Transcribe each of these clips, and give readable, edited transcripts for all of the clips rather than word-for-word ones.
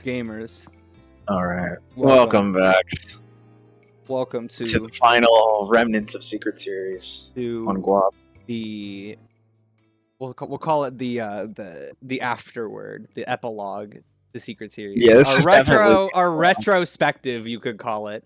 gamers. All right. Welcome back Welcome to the final remnants of Secret Series on GWOB. The we'll call it the afterword, the epilogue, the Secret Series. Yeah, this is our retrospective, you could call it.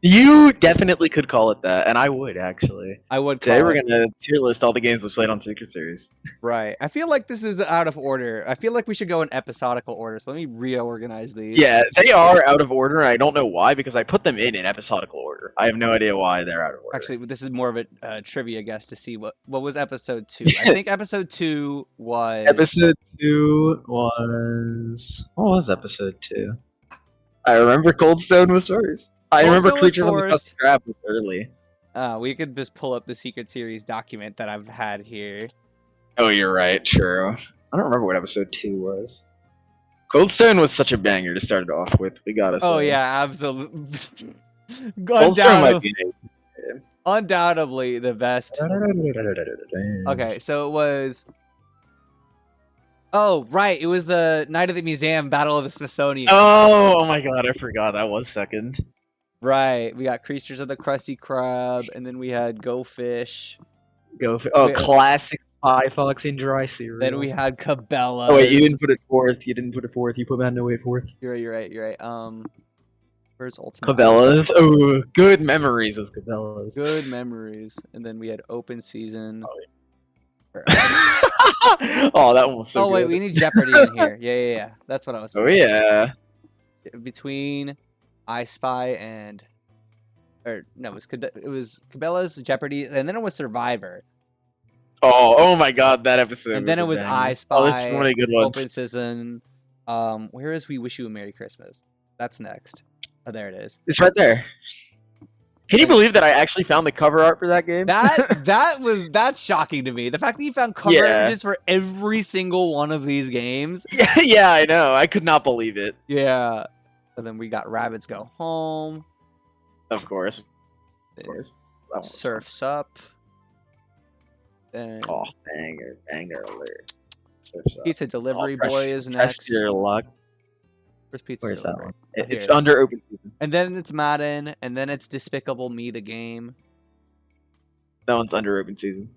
You definitely could call it that, and I would actually. I would. Today we're gonna tier list all the games we played on Secret Series. Right. I feel like this is out of order. I feel like we should go in episodical order. So let me reorganize these. Yeah, they are out of order. I don't know why because I put them in episodical order. I have no idea why they're out of order. Actually, this is more of a trivia guess to see what was episode 2. I think episode 2 was. Episode 2 was. What was episode 2? I remember Coldstone was first. I remember Creature from the Crusted Crab was early. We could just pull up the Secret Series document that I've had here. Oh, you're right. True. I don't remember what episode 2 was. Coldstone was such a banger to start it off with. We gotta say. Oh yeah, absolutely. Coldstone might be undoubtedly the best. Okay, so it was. Oh right, it was the Night of the Museum Battle of the Smithsonian. Oh my god, I forgot that was second. Right, we got Creatures of the Krusty Krab, and then we had Go Fish. Classic Spy Fox in dry cereal. Then we had Cabela. Oh wait, you didn't put it fourth. You put Mad No Way fourth. You're right. Where's Ultimate? Cabela's. Oh, good memories of Cabela's. Good memories. And then we had Open Season. Oh, that one was so good. Oh wait, we need Jeopardy in here. Yeah. That's what I was. Oh yeah. Between I Spy and, it was Cabela's, Jeopardy, and then it was Survivor. Oh my god, that episode. And then it was I Spy. Oh, there's so many good ones. Open Season. Where is We Wish You a Merry Christmas? That's next. Oh, there it is. It's right there. Can you believe that I actually found the cover art for that game? That's shocking to me. The fact that you found cover images for every single one of these games. Yeah, I know. I could not believe it. Yeah. And then we got Rabbits Go Home. Of course. Surf's Up. And oh, banger alert. Surf's Up. Pizza Delivery Boy is next. Press your luck. Where's Pizza Where's Delivery? that one? It's under Open Season. And then it's Madden, and then it's Despicable Me the game. That one's under Open Season.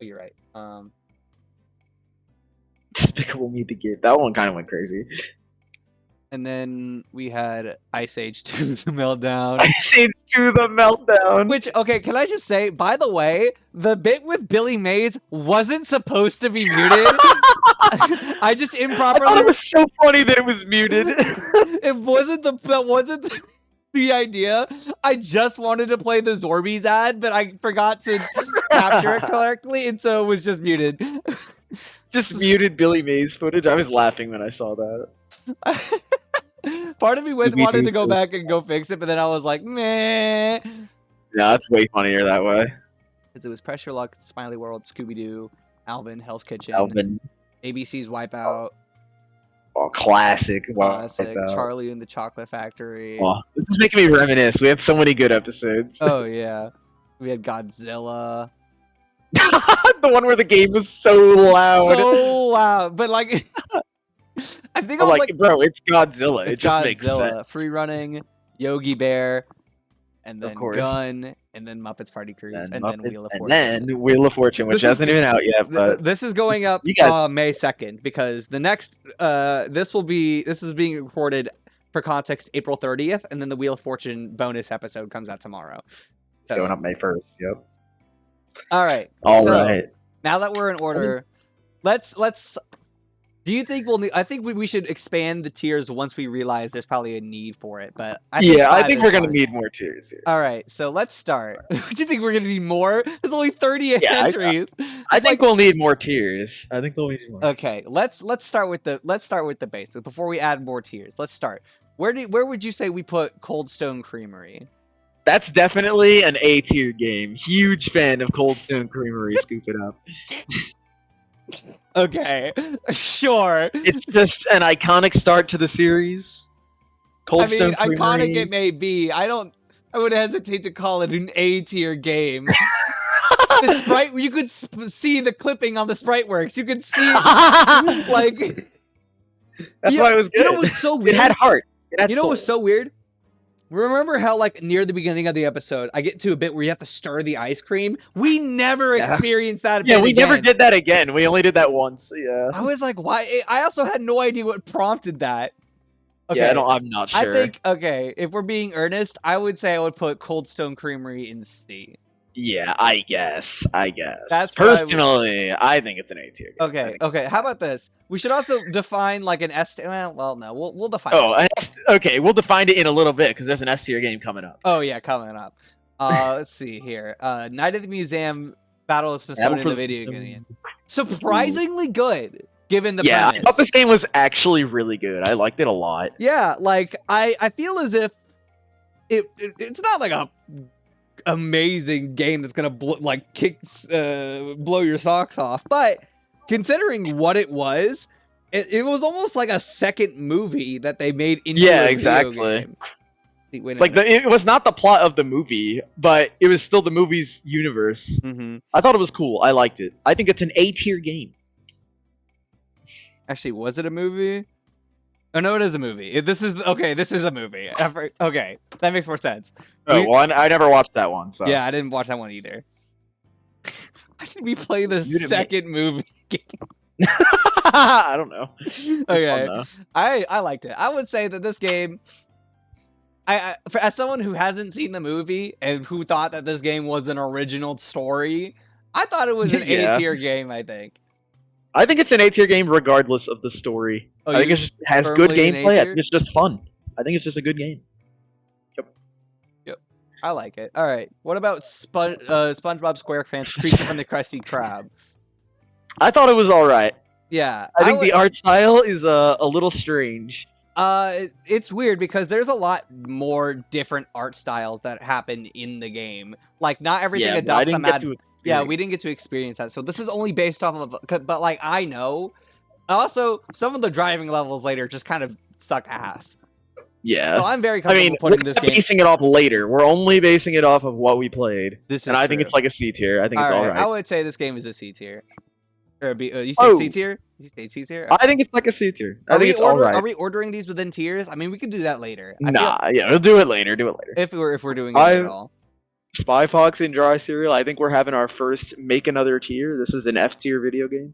Oh, you're right. Despicable Me the game. That one kind of went crazy. And then we had Ice Age 2 The Meltdown. Ice Age 2 The Meltdown. Which, okay, can I just say, by the way, the bit with Billy Mays wasn't supposed to be muted. I just improperly. I thought it was so funny that it was muted. That wasn't the idea. I just wanted to play the Zorbies ad, but I forgot to capture it correctly, and so it was just muted. Just muted Billy Mays footage. I was laughing when I saw that. Part of me wanted to go back and go fix it, but then I was like, meh. Yeah, that's way funnier that way. Because it was Pressure Luck, Smiley World, Scooby-Doo, Alvin, Hell's Kitchen, ABC's Wipeout. Oh, classic. Charlie and the Chocolate Factory. Oh, this is making me reminisce. We had so many good episodes. Oh, yeah. We had Godzilla. The one where the game was so loud. So loud. But, like... I think I'm like, bro, it's Godzilla. It just makes sense. Free Running, Yogi Bear, and then Gun, and then Muppets Party Cruise, and then Wheel of Fortune. And then Wheel of Fortune, which hasn't even out yet. But this is going up May 2nd because the next this is being recorded for context April 30th, and then the Wheel of Fortune bonus episode comes out tomorrow. It's going up May 1st. Yep. All right. All right. Now that we're in order, let's. Do you think we'll need? I think we should expand the tiers once we realize there's probably a need for it. But I think we're gonna need more tiers here. All right, so let's start. Do you think we're gonna need more? There's only 30 entries. I think we'll need more tiers. I think we'll need more. Okay, let's start with the basics before we add more tiers. Let's start. Where would you say we put Cold Stone Creamery? That's definitely an A tier game. Huge fan of Cold Stone Creamery. Scoop it up. Okay, sure. It's just an iconic start to the series. Stone Creamery. Iconic it may be. I would hesitate to call it an A tier game. The sprite, you could see the clipping on the Sprite Works. You could see like That's why it was good. You know what was so weird? It had heart. It had you know soul. what was so weird? Remember how, like, near the beginning of the episode, I get to a bit where you have to stir the ice cream? We never experienced that Yeah, we again. never did that again. We only did that once. Yeah. I was like, why? I also had no idea what prompted that. Okay. Yeah, I'm not sure. I think, okay, if we're being earnest, I would say I would put Cold Stone Creamery in C. Yeah, I guess. That's personally, I think it's an A tier. Okay. How about this? We should also define like an S tier. Well, no, we'll define. Okay, we'll define it in a little bit because there's an S tier game coming up. Oh yeah, coming up. Let's see here. Night at the Museum, Battle of Smithsonian, the video game. Surprisingly good, given the premise. I thought this game was actually really good. I liked it a lot. Yeah, like I feel as if it's not like a amazing game that's gonna blow your socks off, but considering what it was almost like a second movie that they made into a video game. It was not the plot of the movie, but it was still the movie's universe. I thought it was cool. I liked it. I think it's an A tier game. Actually, was it a movie? Oh no, it is a movie. This is a movie. Okay, that makes more sense. I never watched that one. So yeah, I didn't watch that one either. Why did we play the second movie game? I don't know. Okay, I liked it. I would say that this game, as someone who hasn't seen the movie and who thought that this game was an original story, I thought it was an A tier game. I think it's an A tier game regardless of the story. I think it just has good gameplay. I think it's just fun. I think it's just a good game. Yep. I like it. All right. What about SpongeBob SquarePants Creature from the Krusty Krab? I thought it was all right. Yeah. I think the art style is a little strange. It's weird because there's a lot more different art styles that happen in the game. Like, not everything adopts the Mad. Yeah, we didn't get to experience that. So this is only based off of, but like I know. Also, some of the driving levels later just kind of suck ass. Yeah. So I'm very comfortable putting this game. We're basing it off later. We're only basing it off of what we played. I think it's like a C tier. I think it's all right. I would say this game is a C tier. Or you say C tier? You say C tier? I think it's like a C tier. I think it's all right. Are we ordering these within tiers? I mean, we could do that later. We'll do it later. If we're doing it at all. Spy Fox and Dry Cereal. I think we're having our first make another tier. This is an F tier video game.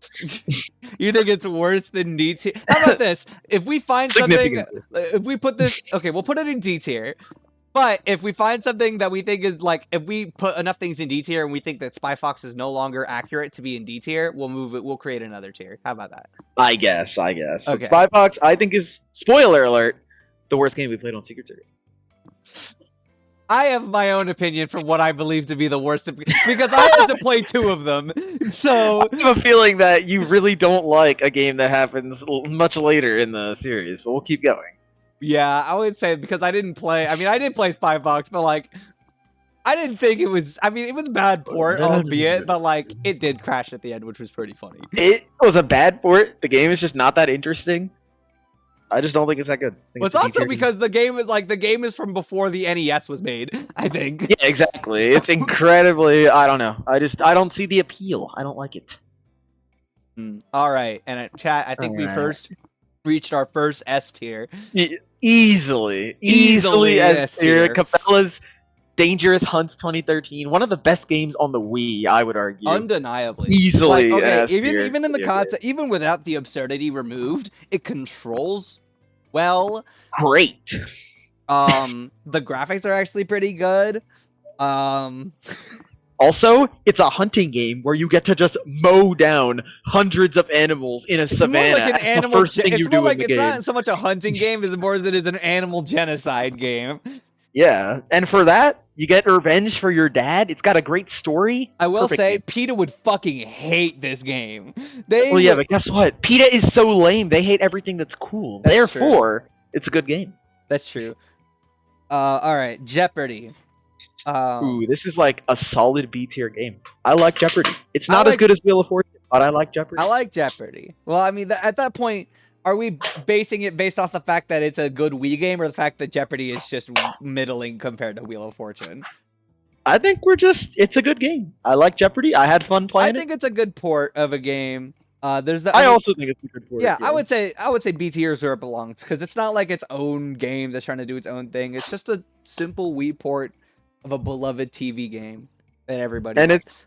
You think it's worse than D tier? How about this? If we find something, if we put this, okay, we'll put it in D tier. But if we find something that we think is like, if we put enough things in D tier and we think that Spy Fox is no longer accurate to be in D tier, we'll move it. We'll create another tier. How about that? I guess. Okay. But Spy Fox, I think, is, spoiler alert, the worst game we played on Secret Series. I have my own opinion for what I believe to be the worst, because I had to play 2 of them. So I have a feeling that you really don't like a game that happens much later in the series, but we'll keep going. Yeah, I would say because I didn't play. I mean, I did play Spy Fox, but like, I didn't think it was. I mean, it was a bad port, albeit, but like, it did crash at the end, which was pretty funny. It was a bad port. The game is just not that interesting. I just don't think it's that good. Well, it's also because the game is from before the NES was made, I think. Yeah, exactly. It's incredibly, I don't know. I don't see the appeal. I don't like it. All right. And chat, I think we first reached our first S tier. Easily S tier. Cabela's Dangerous Hunts 2013. One of the best games on the Wii, I would argue. Undeniably. Easily. Like, okay, even in the concept, even without the absurdity removed, it controls well. Great. The graphics are actually pretty good. Also, it's a hunting game where you get to just mow down hundreds of animals in a savannah. More like an animal the first thing you do in the game. It's not so much a hunting game as more as it is an animal genocide game. Yeah, and for that, you get revenge for your dad. It's got a great story. I will say, PETA would fucking hate this game. Yeah, but guess what? PETA is so lame. They hate everything that's cool. Therefore, it's a good game. That's true. All right, Jeopardy. Ooh, this is like a solid B tier game. I like Jeopardy. It's not as good as Wheel of Fortune, but I like Jeopardy. I like Jeopardy. Well, I mean, at that point, are we basing it based off the fact that it's a good Wii game or the fact that Jeopardy is just middling compared to Wheel of Fortune? I think it's a good game. I like Jeopardy. I had fun playing it. I think it's a good port of a game. There's the. I mean, also think it's a good port. yeah, I would say B tier is where it belongs because it's not like its own game that's trying to do its own thing. It's just a simple Wii port of a beloved TV game that everybody likes.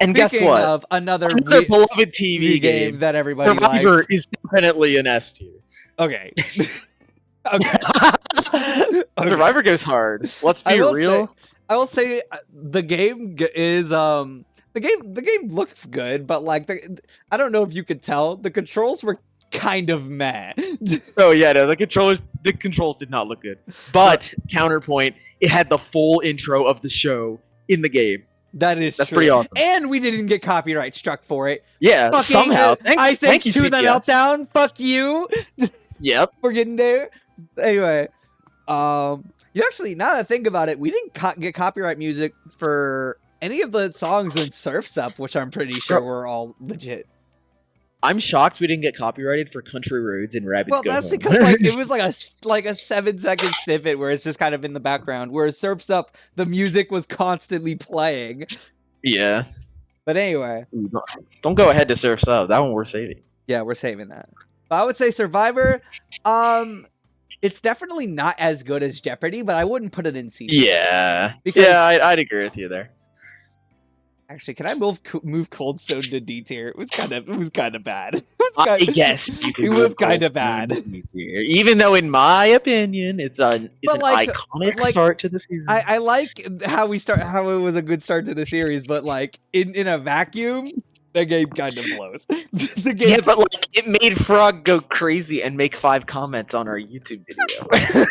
And guess what? Of another beloved TV game that everybody Survivor likes. is definitely an S tier. Okay. Okay. Survivor goes hard. Let's be real. I will say the game is the game looked good, but like I don't know if you could tell the controls were kind of meh. Oh yeah, no, the controls did not look good. But counterpoint, it had the full intro of the show in the game. That's true. Pretty awesome. And we didn't get copyright struck for it. Yeah, fucking somehow. Thank you, to CPS. the meltdown. Fuck you. Yep. We're getting there. Anyway, you actually, now that I think about it, we didn't get copyright music for any of the songs in Surf's Up, which I'm pretty sure were all legit. I'm shocked we didn't get copyrighted for Country Roads and Rabbids Go Well, that's Home. because like it was like a 7-second snippet where it's just kind of in the background. Whereas Surf's Up, the music was constantly playing. Yeah. But anyway, don't go ahead to Surf's Up. That one we're saving. Yeah, we're saving that. But I would say Survivor. It's definitely not as good as Jeopardy, but I wouldn't put it in C. Yeah. Because, I'd agree with you there. Actually, can I move Cold Stone to D tier? It was kind of bad. I guess it was kind of bad. Even though, in my opinion, it's an iconic start to the series. I like how it was a good start to the series, but like in a vacuum, the game kind of blows. Yeah, but like it made Frog go crazy and make 5 comments on our YouTube video.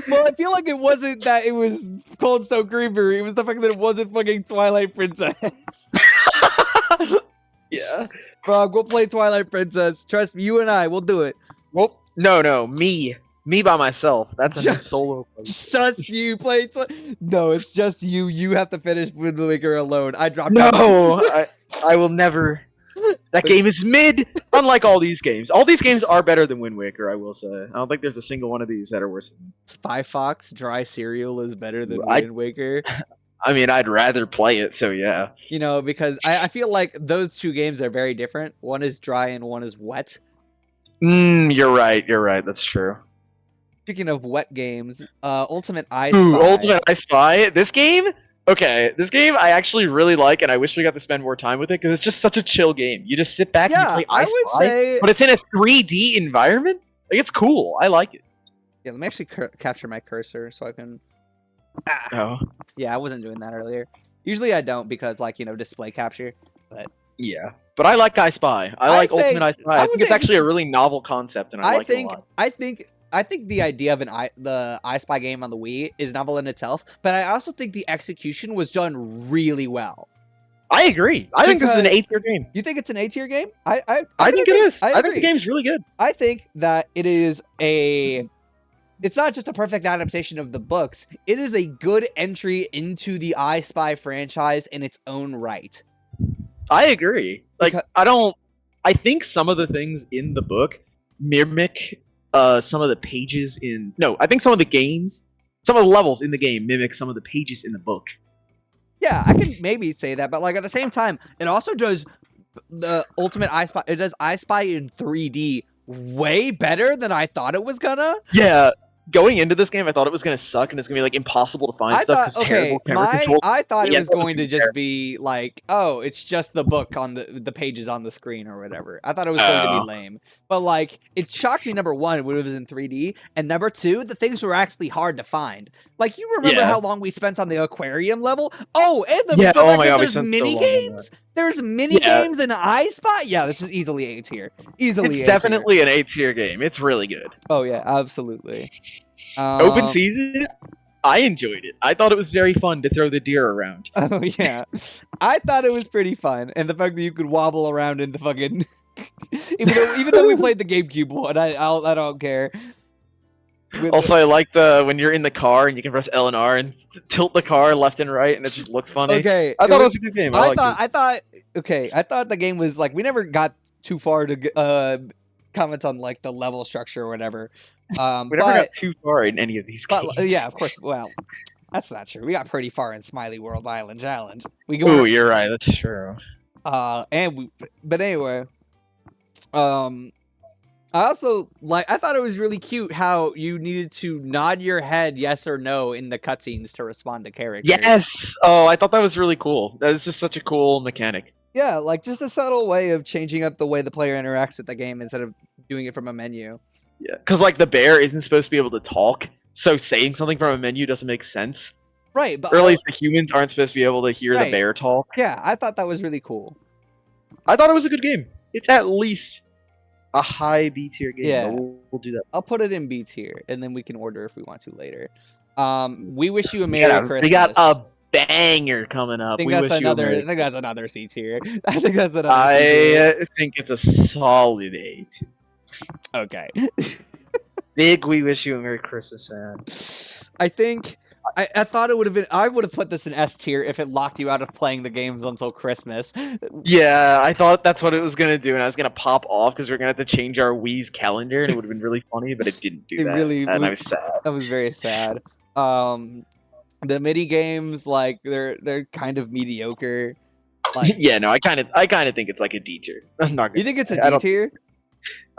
Well, I feel like it wasn't that it was Cold Stone Creeper. It was the fact that it wasn't fucking Twilight Princess. Yeah. Frog, we'll play Twilight Princess. Trust me, you and I, we'll do it. Well, no, me by myself. That's a new solo. Just you play. No, it's just you. You have to finish Wind Waker alone. I dropped. No, I will never. That game is mid. Unlike all these games. All these games are better than Wind Waker, I will say. I don't think there's a single one of these that are worse than Spy Fox Dry Cereal is better than Wind Waker. I mean, I'd rather play it, so yeah. You know, because I feel like those two games are very different. One is dry and one is wet. You're right. That's true. Speaking of wet games, Ultimate I Spy. Ultimate I Spy. This game I actually really like, and I wish we got to spend more time with it because it's just such a chill game. You just sit back and you play I Spy, but it's in a 3D environment. Like, it's cool. I like it. Yeah, let me actually capture my cursor so I can. Oh. Yeah, I wasn't doing that earlier. Usually I don't because, like, display capture. But yeah, but I like I Spy. I like Ultimate I Spy. I think it's actually a really novel concept, and I like it a lot. I think the idea of the I Spy game on the Wii is novel in itself, but I also think the execution was done really well. I agree. I think this is an A-tier game. You think it's an A-tier game? I think it is. I think the game's really good. I think that it is it's not just a perfect adaptation of the books. It is a good entry into the I Spy franchise in its own right. I agree. Like, I think some of the things in the book mimic some of the pages in... No, I think some of the levels in the game mimic some of the pages in the book. Yeah, I can maybe say that, but like at the same time, it also does the Ultimate I Spy. It does I Spy in 3D way better than I thought it was gonna. Yeah. Going into this game, I thought it was gonna suck and it's gonna be like impossible to find stuff because terrible camera control. I thought it was going to just be like, oh, it's just the book on the pages on the screen or whatever. I thought it was going to be lame, but like it shocked me. Number one, when it was in 3D, and number two, the things were actually hard to find. Like, you remember how long we spent on the aquarium level? Oh, and there's mini games. There's mini games in I Spy. Yeah, this is easily A tier. It's definitely an A tier game. It's really good. Oh yeah, absolutely. Open season, I enjoyed it. I thought it was very fun to throw the deer around. Oh yeah, I thought it was pretty fun, and the fact that you could wobble around in the fucking even though we played the GameCube one, I don't care. Also, I liked when you're in the car and you can press L and R and tilt the car left and right, and it just looks funny. Okay, I thought it was a good game. I thought the game was like, we never got too far to comment on like the level structure or whatever. We never got too far in any of these games. Yeah, of course. Well, that's not true. We got pretty far in Smiley World Island Challenge. Ooh, you're right. That's true. But anyway, I also I thought it was really cute how you needed to nod your head yes or no in the cutscenes to respond to characters. Yes. Oh, I thought that was really cool. That was just such a cool mechanic. Yeah, like just a subtle way of changing up the way the player interacts with the game instead of doing it from a menu. Yeah, because like the bear isn't supposed to be able to talk, so saying something from a menu doesn't make sense. Right, but or at least the humans aren't supposed to be able to hear Right. the bear talk. Yeah, I thought that was really cool. I thought it was a good game. It's at least a high B tier game. Yeah. We'll do that. I'll put it in B tier, and then we can order if we want to later. We wish you a Merry Christmas. We got a banger coming up. I think that's another C tier. I think that's another. I think it's a solid A tier. Okay. Big we wish you a Merry Christmas, man. I think I thought it would have been. I would have put this in S tier if it locked you out of playing the games until Christmas. Yeah, I thought that's what it was gonna do, and I was gonna pop off because we're gonna have to change our Wii's calendar, and it would have been really funny, but it didn't do that. And I was sad. I was very sad. The mini games, like they're kind of mediocre. Like, yeah, no, I kind of think it's like a D tier. I'm not. You think it's a D tier?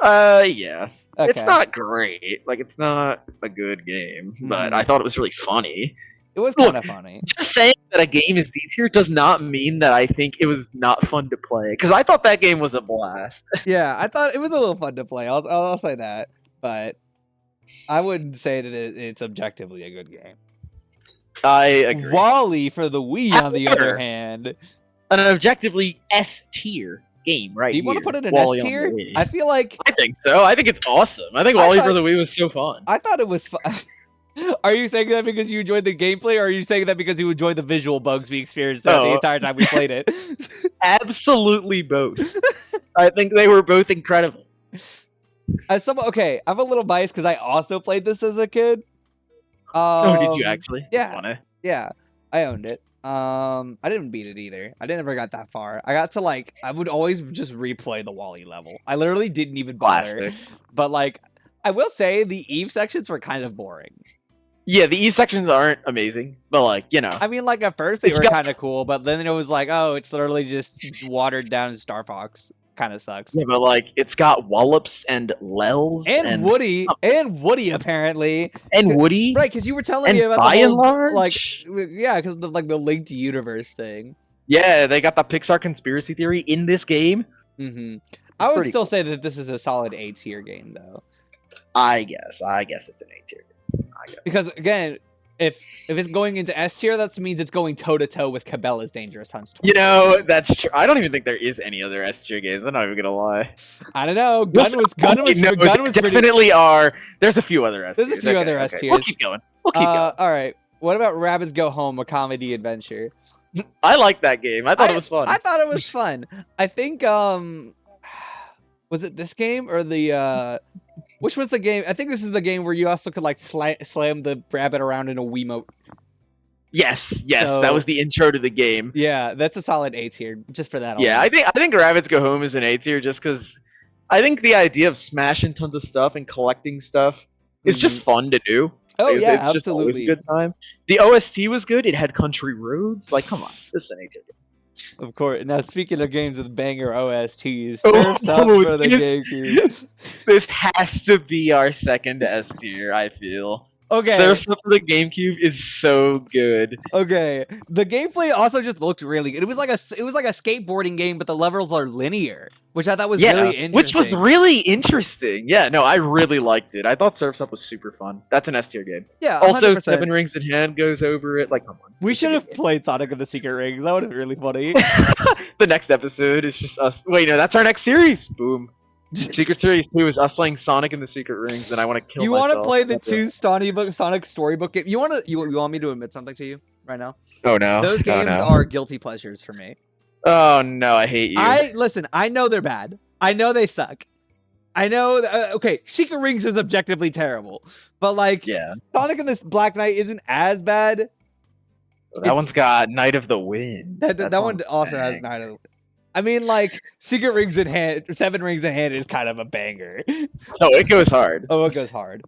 Yeah. Okay. It's not great. Like, it's not a good game, but I thought it was really funny. It was kind of funny. Just saying that a game is D tier does not mean that I think it was not fun to play. Because I thought that game was a blast. Yeah, I thought it was a little fun to play. I'll say that, but I wouldn't say that it's objectively a good game. I agree. Wally for the Wii, on the other hand, an objectively S tier game, right? Do you want to put it in Wally S tier? I feel like I think so. I think it's awesome. I think Wally for the Wii was so fun. I thought it was fun. Are you saying that because you enjoyed the gameplay, or are you saying that because you enjoyed the visual bugs we experienced the entire time we played it? Absolutely both. I think they were both incredible. Okay, I'm a little biased because I also played this as a kid. Did you actually? Yeah. Yeah, I owned it. I didn't beat it either. I never got that far. I got to I would always just replay the Wally level. I literally didn't even bother. Classic. But I will say the Eve sections were kind of boring. Yeah, the Eve sections aren't amazing, but you know. I mean, at first they were kind of cool, but then it was oh, it's literally just watered down Star Fox. Kind of sucks. Yeah, but it's got Wallops and Lels and Woody apparently. And Woody, right? Because you were telling me about by and large, yeah, because the the linked universe thing. Yeah, they got the Pixar conspiracy theory in this game. I would still say that this is a solid A tier game, though. I guess it's an A tier. Because again, if it's going into S tier, that means it's going toe to toe with Cabela's Dangerous Hunts. You know, that's true. I don't even think there is any other S tier games. I'm not even gonna lie. I don't know. Gun was definitely are. There's a few other S tiers. There's a few other S tiers. We'll keep going. All right. What about Rabbids Go Home, a comedy adventure? I like that game. I thought it was fun. I thought it was fun. I think was it this game or the which was the game? I think this is the game where you also could slam the rabbit around in a Wiimote. Yes, so, that was the intro to the game. Yeah, that's a solid A tier just for that. Yeah, I think Rabbids Go Home is an A tier just because I think the idea of smashing tons of stuff and collecting stuff is just fun to do. Oh yeah, it's just always a good time. The OST was good. It had country roads. Come on, this is an A tier game. Of course. Now, speaking of games with banger OSTs, Surf's Up for the GameCube. This has to be our second S tier, I feel. Okay. Surf's Up for the GameCube is so good. Okay. The gameplay also just looked really good. It was like a skateboarding game, but the levels are linear, which I thought was really interesting. Which was really interesting. Yeah, no, I really liked it. I thought Surf's Up was super fun. That's an S tier game. Yeah. 100%. Also, Seven Rings in Hand goes over it. Come on. We should have played Sonic and the Secret Rings. That would have been really funny. The next episode is just us. Wait, no, that's our next series. Boom. Secret Series 2 is us playing Sonic and the Secret Rings, and I want to kill myself. You want to play the two Sonic storybook games? You want me to admit something to you right now? Oh no. Those games are guilty pleasures for me. Oh no, I hate you. Listen, I know they're bad. I know they suck. I know okay, Secret Rings is objectively terrible. But Sonic and this Black Knight isn't as bad. That one's got Night of the Wind. That one also has Night of the Wind. I mean, Secret Rings in Hand, Seven Rings in Hand is kind of a banger. Oh, it goes hard. Oh, it goes hard.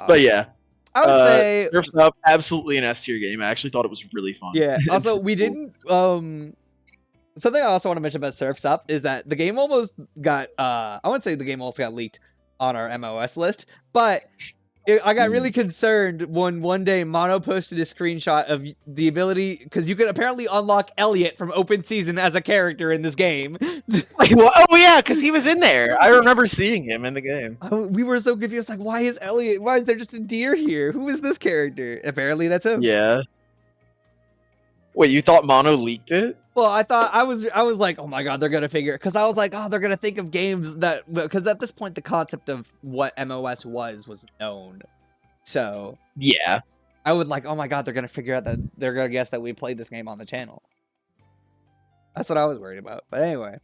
But yeah. I would say Surf's Up, absolutely an S tier game. I actually thought it was really fun. Yeah. Also, we didn't Something I also want to mention about Surf's Up is that the game almost got, I wouldn't say the game almost got leaked on our MOS list, but I got really concerned when one day Mono posted a screenshot of the ability, because you could apparently unlock Elliot from open season as a character in this game. Like, well, oh yeah, because he was in there. I remember seeing him in the game. We were so confused, like, why is Elliot? Why is there just a deer here? Who is this character? Apparently, that's him. Yeah. Wait, you thought Mono leaked it? Well, I thought I was like, oh my god, they're gonna figure it, because I was like, oh, they're gonna think of games that, because at this point the concept of what MOS was known, so yeah, I would like, oh my god, they're gonna figure out that they're gonna guess that we played this game on the channel. That's what I was worried about. But anyway,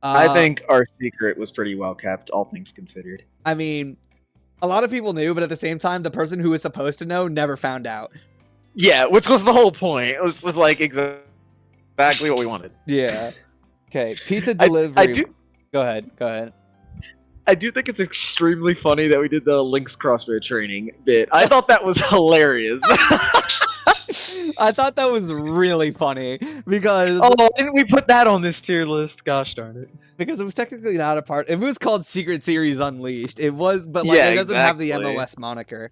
I think our secret was pretty well kept, all things considered. I mean, a lot of people knew, but at the same time, the person who was supposed to know never found out. Yeah, which was the whole point. It was like exactly what we wanted. Yeah. Okay, pizza delivery. I do. Go ahead. Go ahead. I do think it's extremely funny that we did the Link's CrossFit training bit. I thought that was hilarious. I thought that was really funny because why didn't we put that on this tier list? Gosh darn it! Because it was technically not a part. It was called Secret Series Unleashed. It was, but like it doesn't have the MOS moniker.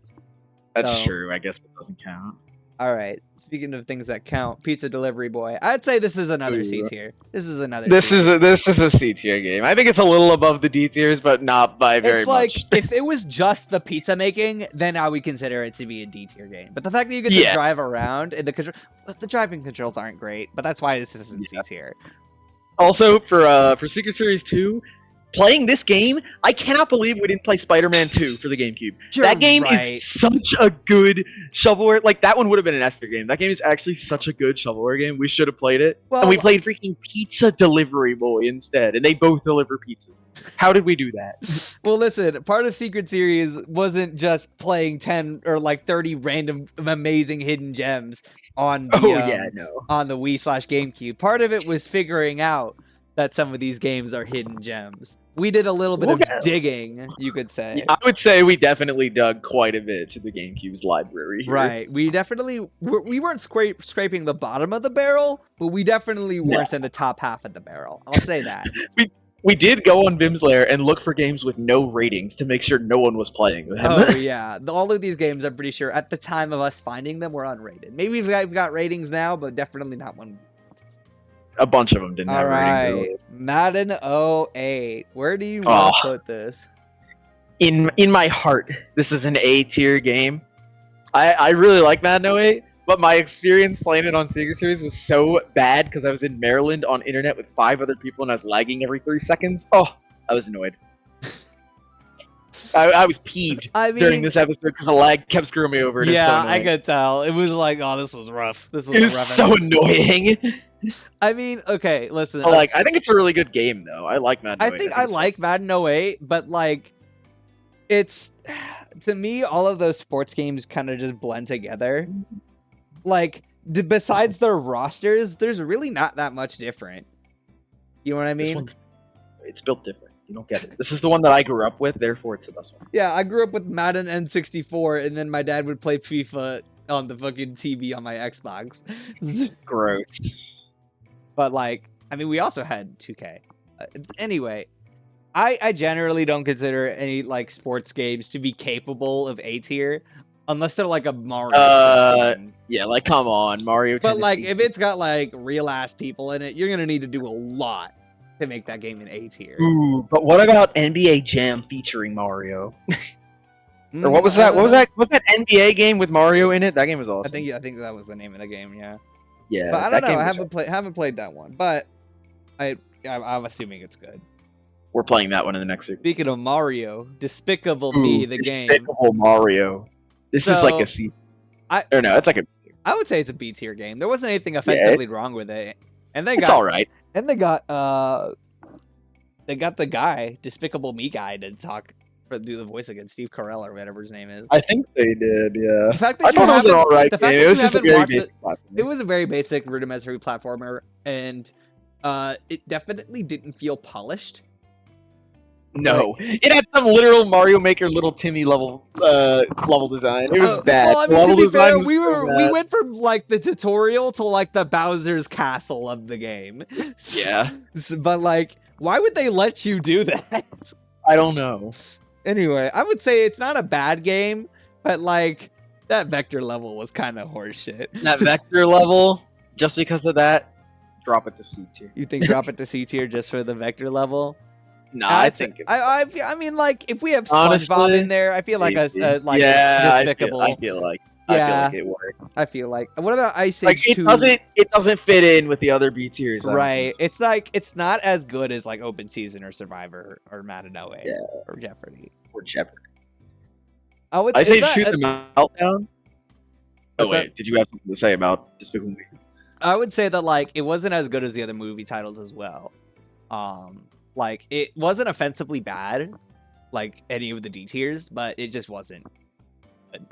That's true. I guess it doesn't count. All right. Speaking of things that count, Pizza Delivery Boy. I'd say this is another C tier. This is another. This is a C tier game. I think it's a little above the D tiers, but not by very much. It's like if it was just the pizza making, then I would consider it to be a D tier game. But the fact that you get to drive around and the driving controls aren't great, but that's why this isn't C tier. Also, for Secret Series 2, playing this game, I cannot believe we didn't play Spider-Man 2 for the GameCube. That game is such a good shovelware. Like, that one would have been an S tier game. That game is actually such a good shovelware game. We should have played it. Well, and we played freaking Pizza Delivery Boy instead, and they both deliver pizzas. How did we do that? Well, listen, part of Secret Series wasn't just playing 10 or like 30 random amazing hidden gems on the, on the Wii/GameCube. Part of it was figuring out that some of these games are hidden gems. We did a little bit of digging, you could say. I would say we definitely dug quite a bit to the GameCube's library here. Right. We definitely... We weren't scraping the bottom of the barrel, but we definitely weren't in the top half of the barrel. I'll say that. We did go on Bim's Lair and look for games with no ratings to make sure no one was playing them. Oh, yeah. All of these games, I'm pretty sure, at the time of us finding them, were unrated. Maybe we've got ratings now, but definitely not one... A bunch of them didn't have ratings. Madden 08. Where do you want to put this? In my heart, this is an A tier game. I really like Madden 08, but my experience playing it on Secret Series was so bad because I was in Maryland on internet with 5 other people and I was lagging every 3 seconds. Oh, I was annoyed. I was peeved during this episode because the lag kept screwing me over. Yeah, I could tell. It was like, oh, this was rough. This was rough. So annoying. I mean, okay, listen. I think it's a really good game, though. I like Madden 08. I think I like Madden 08, but like, it's to me, all of those sports games kind of just blend together. Like, besides their rosters, there's really not that much different. You know what I mean? It's built different. You don't get it. This is the one that I grew up with, therefore it's the best one. Yeah, I grew up with Madden N64, and then my dad would play FIFA on the fucking TV on my Xbox. Gross. But like, I mean, we also had 2K. Anyway, I generally don't consider any like sports games to be capable of A tier, unless they're like a Mario. Yeah, like come on, Mario. But like, if it's got like real ass people in it, you're gonna need to do a lot to make that game an A tier. Ooh, but what about NBA Jam featuring Mario? Or what was that? What was that? Was that NBA game with Mario in it? That game was awesome. I think that was the name of the game. Yeah. Yeah. But I don't know. I haven't played that one, but I'm assuming it's good. We're playing that one in the next series. Speaking of Mario, Despicable Me, the game. Despicable Mario. This is like a C. Or no, it's like a B tier. I would say it's a B tier game. There wasn't anything offensively wrong with it, and it's all right. And they got the guy, Despicable Me guy, to do the voice against Steve Carell or whatever his name is. I think they did, yeah. The fact that I thought it was an alright game. It was just a very basic platformer. It was a very basic, rudimentary platformer, and it definitely didn't feel polished. No, it had some literal Mario Maker Little Timmy level design. It was bad. Well, I mean, to be fair, we went from like the tutorial to like the Bowser's castle of the game. Yeah. But like, why would they let you do that? I don't know. Anyway, I would say it's not a bad game, but like that vector level was kind of horseshit. That vector level, just because of that, drop it to C tier. You think drop it to C tier just for the vector level? No, I think I mean, like, if we have SpongeBob in there, I feel like despicable. I feel like it works. I feel like. What about Ice Age 2? It doesn't fit in with the other B tiers. Right. It's like it's not as good as like Open Season or Survivor or Matanoe or Jeopardy. Ice Age 2 the Meltdown. Oh wait, did you have something to say about Despicable Me? I would say that like it wasn't as good as the other movie titles as well. Like, it wasn't offensively bad, like any of the D tiers, but it just wasn't good.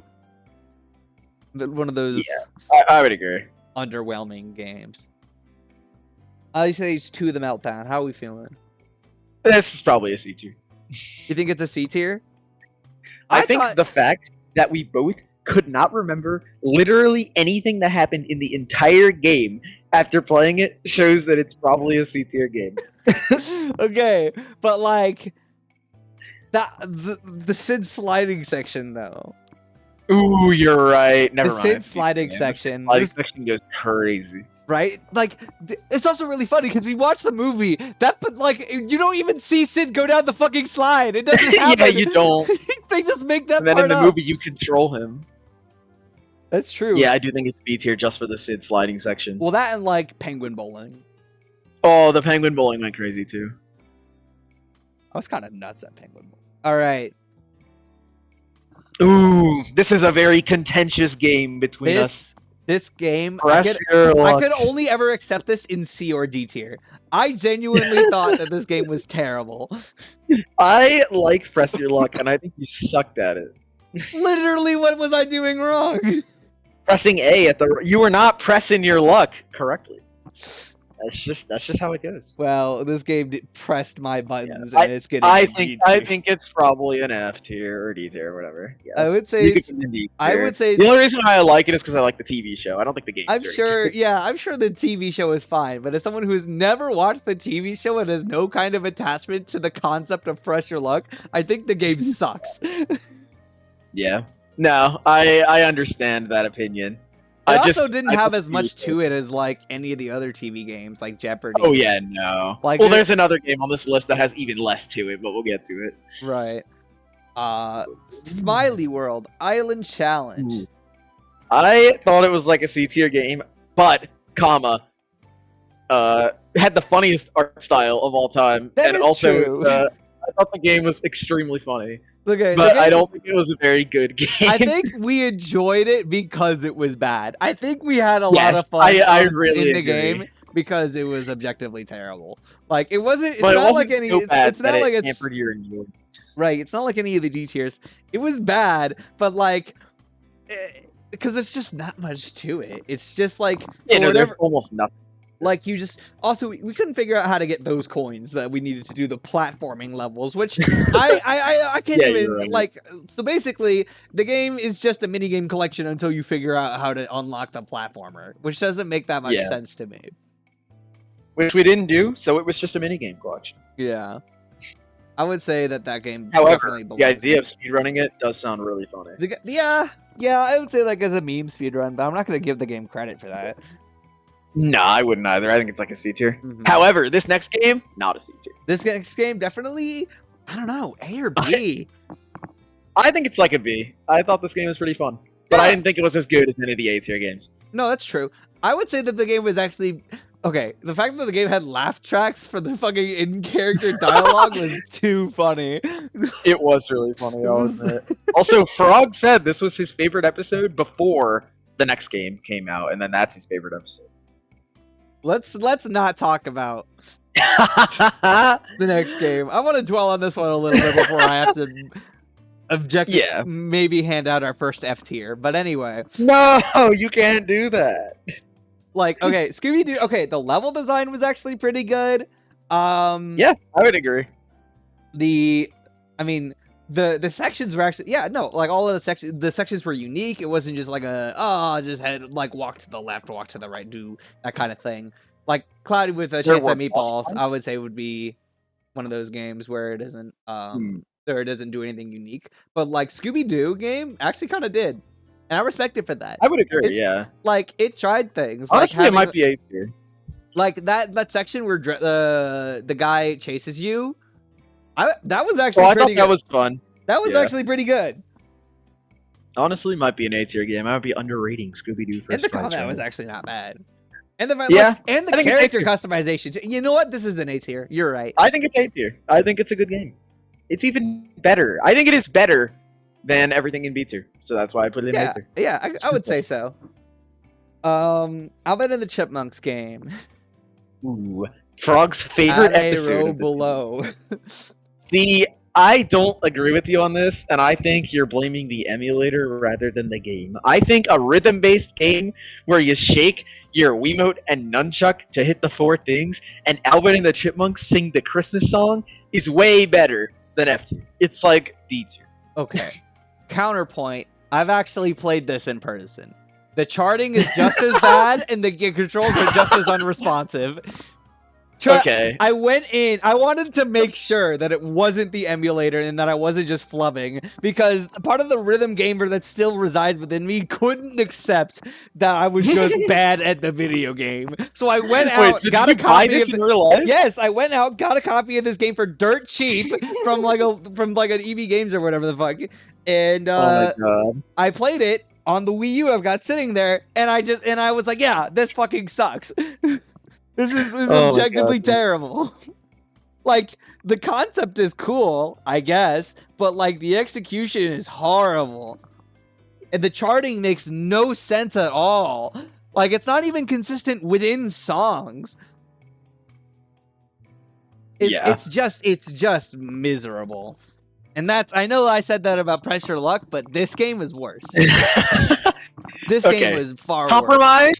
One of those I would agree. Underwhelming games. Ice Age 2 the Meltdown. How are we feeling? This is probably a C tier. You think it's a C tier? I think the fact that we both could not remember literally anything that happened in the entire game after playing it shows that it's probably a C tier game. Okay, but like the Sid sliding section though. Ooh, you're right. Never mind. The Sid sliding section. The sliding section goes crazy. Right? Like, it's also really funny because we watched the movie. But like, you don't even see Sid go down the fucking slide. It doesn't happen. Yeah, you don't. They just make that. And then part in the up. movie, you control him. That's true. Yeah, I do think it's B tier just for the Sid sliding section. Well, that and like Penguin Bowling. Oh, the Penguin Bowling went crazy too. I was kind of nuts at Penguin Bowling. All right. Ooh, this is a very contentious game between us. This game, I could only ever accept this in C or D tier. I genuinely thought that this game was terrible. I like Press Your Luck, and I think you sucked at it. Literally, what was I doing wrong? Pressing A at the... You were not pressing your luck correctly. That's just how it goes. Well, this game pressed my buttons, and it's getting. I think it's probably an F tier or D tier or whatever. Yeah. I would say the only reason why I like it is because I like the TV show. I don't think the game. I'm sure the TV show is fine, but as someone who's never watched the TV show and has no kind of attachment to the concept of Press Your Luck, I think the game sucks. Yeah. No, I understand that opinion. It also didn't have as much to it as like any of the other TV games, like Jeopardy. Oh yeah, no. Like, well, there's another game on this list that has even less to it, but we'll get to it. Right. Smiley World Island Challenge. Ooh. I thought it was like a C tier game, but had the funniest art style of all time, and also I thought the game was extremely funny. Okay, but I don't think it was a very good game. I think we enjoyed it because it was bad. I think we had a lot of fun in the game because it was objectively terrible. Like it wasn't. It's not like any. It's not like it's right. It's not like any of the D tiers. It was bad, but like because it's just not much to it. It's just like there's almost nothing. Like you just also we couldn't figure out how to get those coins that we needed to do the platforming levels, which I can't even like. So basically, the game is just a mini game collection until you figure out how to unlock the platformer, which doesn't make that much sense to me. Which we didn't do, so it was just a mini game collection. Yeah, I would say that game. However, the idea of speedrunning it does sound really funny. Yeah, I would say like as a meme speedrun, but I'm not gonna give the game credit for that. No, I wouldn't either. I think it's like a C tier. However, this next game, not a C tier. This next game, definitely, I don't know, A or B. I think it's like a B. I thought this game was pretty fun. But I didn't think it was as good as any of the A tier games. No, that's true. I would say that the game was actually... Okay, the fact that the game had laugh tracks for the fucking in-character dialogue was too funny. It was really funny, I'll admit. Also, Frog said this was his favorite episode before the next game came out, and then that's his favorite episode. Let's not talk about the next game. I want to dwell on this one a little bit before I have to maybe hand out our first F tier. But anyway. No, you can't do that. Like, okay, Scooby-Doo. Okay, the level design was actually pretty good. Yeah, I would agree. I mean, the sections were actually, yeah, no, like all of the sections were unique. It wasn't just like just had like walk to the left, walk to the right, do that kind of thing. Like Cloudy with a Chance at Meatballs, I would say would be one of those games where it doesn't do anything unique. But like Scooby-Doo game actually kind of did, and I respect it for that. I would agree. Yeah, like it tried things. Honestly, like it might be A tier. Like that section where the guy chases you. That was actually. I thought that was fun. That was actually pretty good. Honestly, might be an A tier game. I would be underrating Scooby-Doo. And the combat was actually not bad. And the and the character customization. You know what? This is an A tier. You're right. I think it's A tier. I think it's a good game. It's even better. I think it is better than everything in B tier. So that's why I put it in A tier. Yeah, I would say so. How about in the Chipmunks game? Ooh, Frog's favorite episode. Below. See, I don't agree with you on this, and I think you're blaming the emulator rather than the game. I think a rhythm-based game where you shake your Wiimote and nunchuck to hit the 4 things, and Alvin and the Chipmunks sing the Christmas song is way better than F tier. It's like D tier. Okay. Counterpoint. I've actually played this in person. The charting is just as bad, and the controls are just as unresponsive. Okay. I went in. I wanted to make sure that it wasn't the emulator and that I wasn't just flubbing, because part of the rhythm gamer that still resides within me couldn't accept that I was just bad at the video game. So I went out, got a copy of in real life? Yes, I went out, got a copy of this game for dirt cheap from like an EB Games or whatever the fuck, and oh my God. I played it on the Wii U. I've got sitting there, and I was like, yeah, this fucking sucks. This is objectively terrible. Like, the concept is cool, I guess, but like the execution is horrible. And the charting makes no sense at all. Like, it's not even consistent within songs. It's just miserable. And I know I said that about Pressure Luck, but this game is worse. This game was far worse.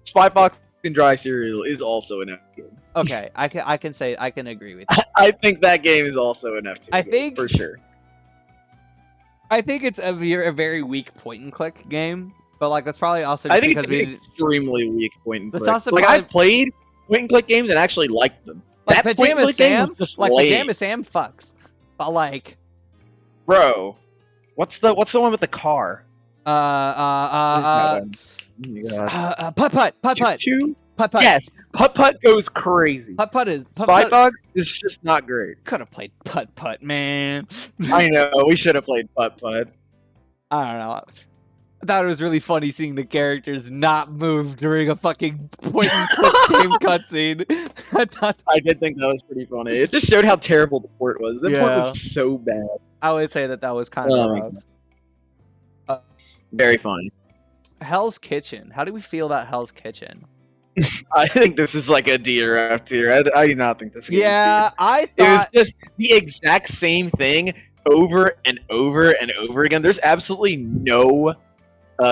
Spy Fox and Dry Cereal is also an F game. Okay, I can agree with you. I think that game is also an F tier. For sure. I think it's a very weak point and click game, but like that's probably also just because it's an extremely weak point and click. Also like I've played point and click games and actually liked them. Like Pajama Sam, Pajama Sam fucks. But like, bro, what's the one with the car? Putt-Putt. Putt-Putt. Yes, Putt-Putt goes crazy. Putt-Putt is... Spy Fox is just not great. Could have played Putt-Putt, man. I know, we should have played Putt-Putt. I don't know. I thought it was really funny seeing the characters not move during a fucking point-and-click game cutscene. I did think that was pretty funny. It just showed how terrible the port was. The port was so bad. I would say that was kind of rough. Very funny. Hell's Kitchen. How do we feel about Hell's Kitchen? I think this is like a D or F tier. I do not think this game is I thought... It was just the exact same thing over and over and over again. There's absolutely no...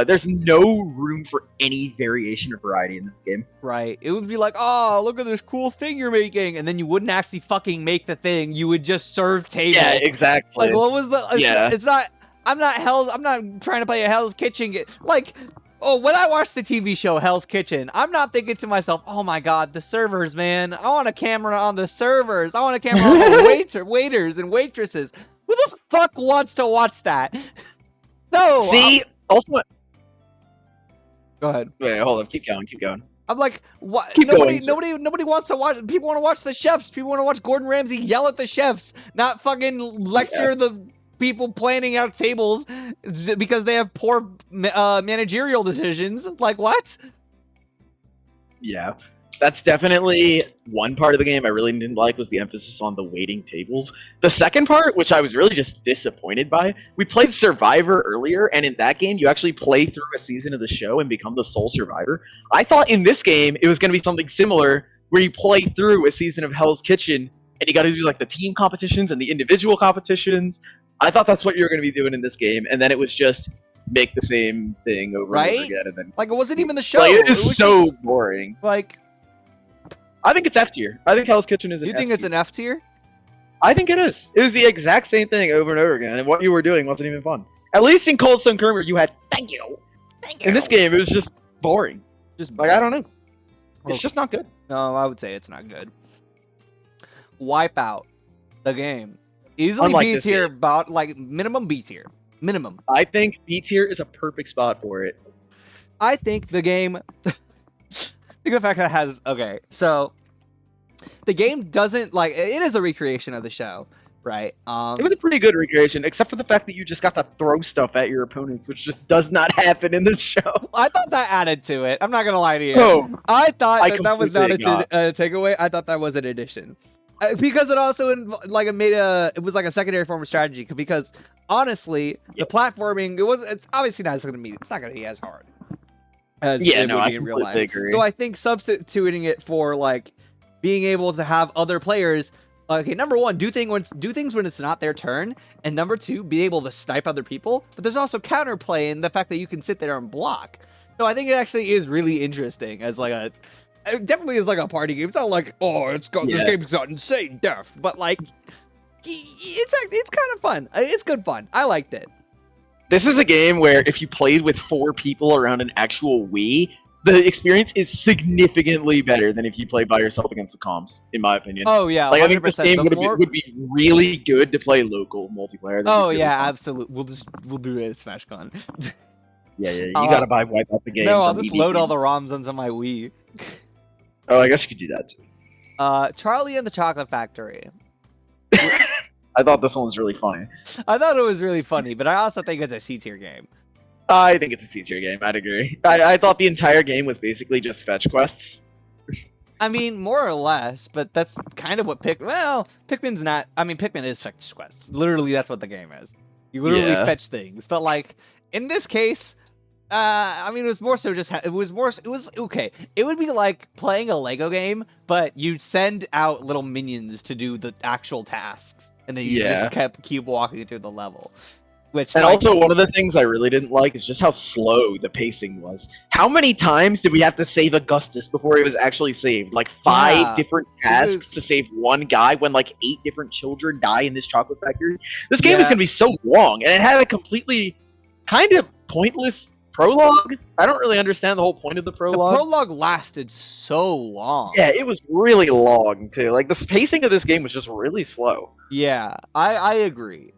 there's no room for any variation or variety in this game. Right. It would be like, oh, look at this cool thing you're making. And then you wouldn't actually fucking make the thing. You would just serve tables. Yeah, exactly. Like, what was the... It's not... I'm not trying to play a Hell's Kitchen game. Like, when I watch the TV show Hell's Kitchen, I'm not thinking to myself, oh my God, the servers, man. I want a camera on the servers. I want a camera on the waiters and waitresses. Who the fuck wants to watch that? No. See, also... Go ahead. Wait, hold up. Keep going. I'm like, what? Nobody wants to watch. People want to watch the chefs. People want to watch Gordon Ramsay yell at the chefs, not fucking lecture the people planning out tables because they have poor managerial decisions. Like, what? Yeah, that's definitely one part of the game I really didn't like, was the emphasis on the waiting tables. The second part, which I was really just disappointed by, we played Survivor earlier, and in that game, you actually play through a season of the show and become the sole survivor. I thought in this game, it was going to be something similar, where you play through a season of Hell's Kitchen, and you got to do like the team competitions and the individual competitions. I thought that's what you were going to be doing in this game, and then it was just make the same thing over and over again. And then, like, it wasn't even the show. Like, it is so boring. Like, I think it's F tier. I think Hell's Kitchen is an F tier. You think it's an F tier? I think it is. It was the exact same thing over and over again, and what you were doing wasn't even fun. At least in Cold Stone Creamery, you had thank you. In this game, it was just boring. Just like, I don't know. It's just not good. No, I would say it's not good. Wipeout, the game. Easily Unlike B this tier, game. about like minimum B tier. Minimum. I think B tier is a perfect spot for it. I think the game. I think the fact that it has so the game doesn't like it is a recreation of the show, right? It was a pretty good recreation, except for the fact that you just got to throw stuff at your opponents, which just does not happen in this show. I thought that added to it. I'm not gonna lie to you. Oh, I thought that was not a completely takeaway. I thought that was an addition. Because it also it was like a secondary form of strategy. Because honestly, the platforming it's obviously not gonna be as hard as it would be in real life. Agree. So I think substituting it for like being able to have other players, okay, number one, do things when it's not their turn, and number two, be able to snipe other people. But there's also counterplay in the fact that you can sit there and block. So I think it actually is really interesting as like it definitely is like a party game. It's not like, oh, this game's got insane depth, but like, it's kind of fun. It's good fun. I liked it. This is a game where if you played with 4 people around an actual Wii, the experience is significantly better than if you play by yourself against the comms, in my opinion. Oh yeah, like 100%. I think this game would be really good to play local multiplayer. Oh yeah, absolutely. We'll do it at SmashCon. Yeah. You gotta wipe out the game. No, I'll just load all the ROMs onto my Wii. Oh, I guess you could do that too. Charlie and the Chocolate Factory. I thought this one was really funny. I thought it was really funny, but I also think it's a C tier game. I think it's a C tier game. I'd agree. I thought the entire game was basically just fetch quests. I mean, more or less, but that's kind of what Pikmin's not. I mean, Pikmin is fetch quests. Literally, that's what the game is. You literally fetch things. But like in this case, I mean, it was more so just it was okay. It would be like playing a Lego game, but you send out little minions to do the actual tasks, and then you just keep walking through the level. And also, one of the things I really didn't like is just how slow the pacing was. How many times did we have to save Augustus before he was actually saved? Like 5 different tasks to save one guy when like 8 different children die in this chocolate factory? This game is going to be so long, and it had a completely kind of pointless prologue. I don't really understand the whole point of the prologue. The prologue lasted so long. Yeah, it was really long, too. Like, the pacing of this game was just really slow. Yeah, I agree.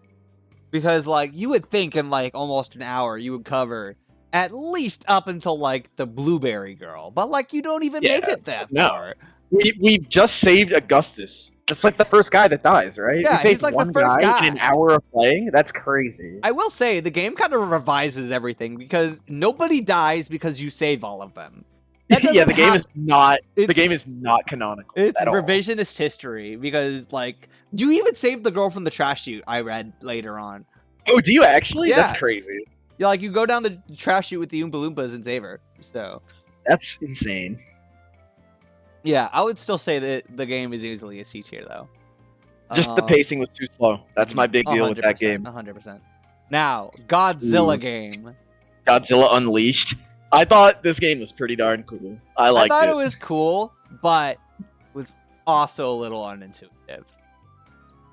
Because, like, you would think in, like, almost an hour you would cover at least up until, like, the Blueberry Girl. But, like, you don't even make it that far. We've just saved Augustus. That's, like, the first guy that dies, right? Yeah, he's like one the first guy in an hour of playing? That's crazy. I will say, the game kind of revises everything, because nobody dies because you save all of them. Yeah, the game is not canonical. It's revisionist history, because, like, you even saved the girl from the trash chute, I read later on. Oh, do you actually? Yeah. That's crazy. Yeah, like, you go down the trash chute with the Oompa Loompas and save her, so. That's insane. Yeah, I would still say that the game is easily a C tier, though. Just the pacing was too slow. That's my big deal with that game. 100%. Now, Godzilla game. Godzilla Unleashed. I thought this game was pretty darn cool. I thought it was cool, but was also a little unintuitive.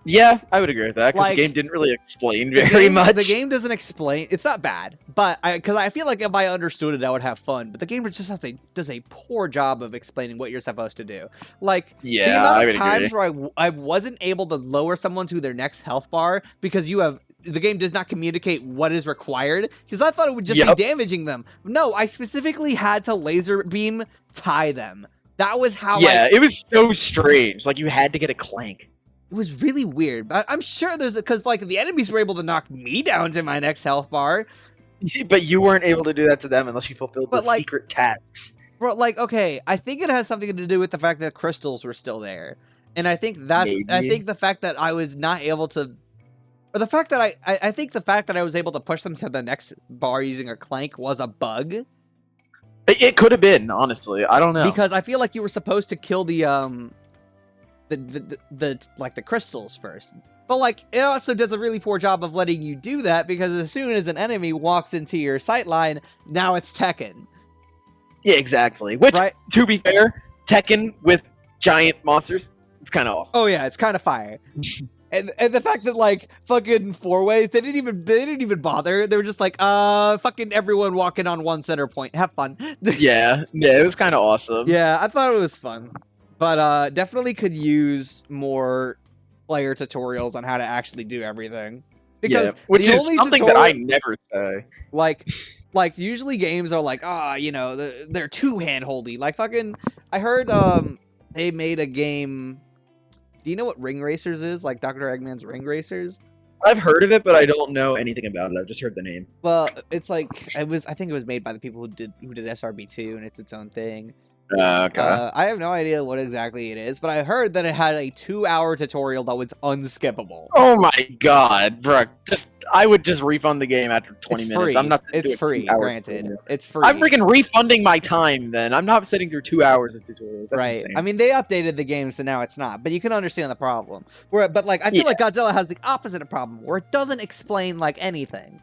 Yeah, I would agree with that, because the game didn't really explain very much. The game doesn't explain. It's not bad, but because I feel like if I understood it, I would have fun. But the game just does a poor job of explaining what you're supposed to do. Like, the amount of times where I wasn't able to lower someone to their next health bar because the game does not communicate what is required, because I thought it would just be damaging them. No, I specifically had to laser beam tie them. That was how it was so strange. Like, you had to get a clank. It was really weird, but I'm sure because like the enemies were able to knock me down to my next health bar. But you weren't able to do that to them unless you fulfilled the secret tasks. Bro, like, okay, I think it has something to do with the fact that crystals were still there. And I think I think the fact that I was not able to, or the fact that I think the fact that I was able to push them to the next bar using a clank was a bug. It could have been, honestly. I don't know. Because I feel like you were supposed to kill the crystals first. But like, it also does a really poor job of letting you do that, because as soon as an enemy walks into your sight line, now it's Tekken. Yeah, exactly. Which, to be fair, Tekken with giant monsters, it's kind of awesome. Oh yeah, it's kind of fire. And the fact that like fucking 4-ways, they didn't even bother. They were just like, fucking everyone walking on one center point. Have fun. Yeah, it was kind of awesome. Yeah, I thought it was fun, but definitely could use more player tutorials on how to actually do everything. Because which is something that I never say. Like usually games are like, you know, they're too handholdy. Like fucking, I heard they made a game. Do you know what Ring Racers is? Like Dr. Eggman's Ring Racers? I've heard of it, but I don't know anything about it. I've just heard the name. Well, it's like I think it was made by the people who did SRB2, and it's its own thing. Okay. I have no idea what exactly it is, but I heard that it had a 2-hour tutorial that was unskippable. Oh my god, bro! I would just refund the game after 20 minutes. Free. I'm not. It's free. Granted, it's free. I'm freaking refunding my time. Then I'm not sitting through 2 hours of tutorials. That's right. insane. I mean, they updated the game, so now it's not. But you can understand the problem. But like, I feel like Godzilla has the opposite of problem, where it doesn't explain like anything.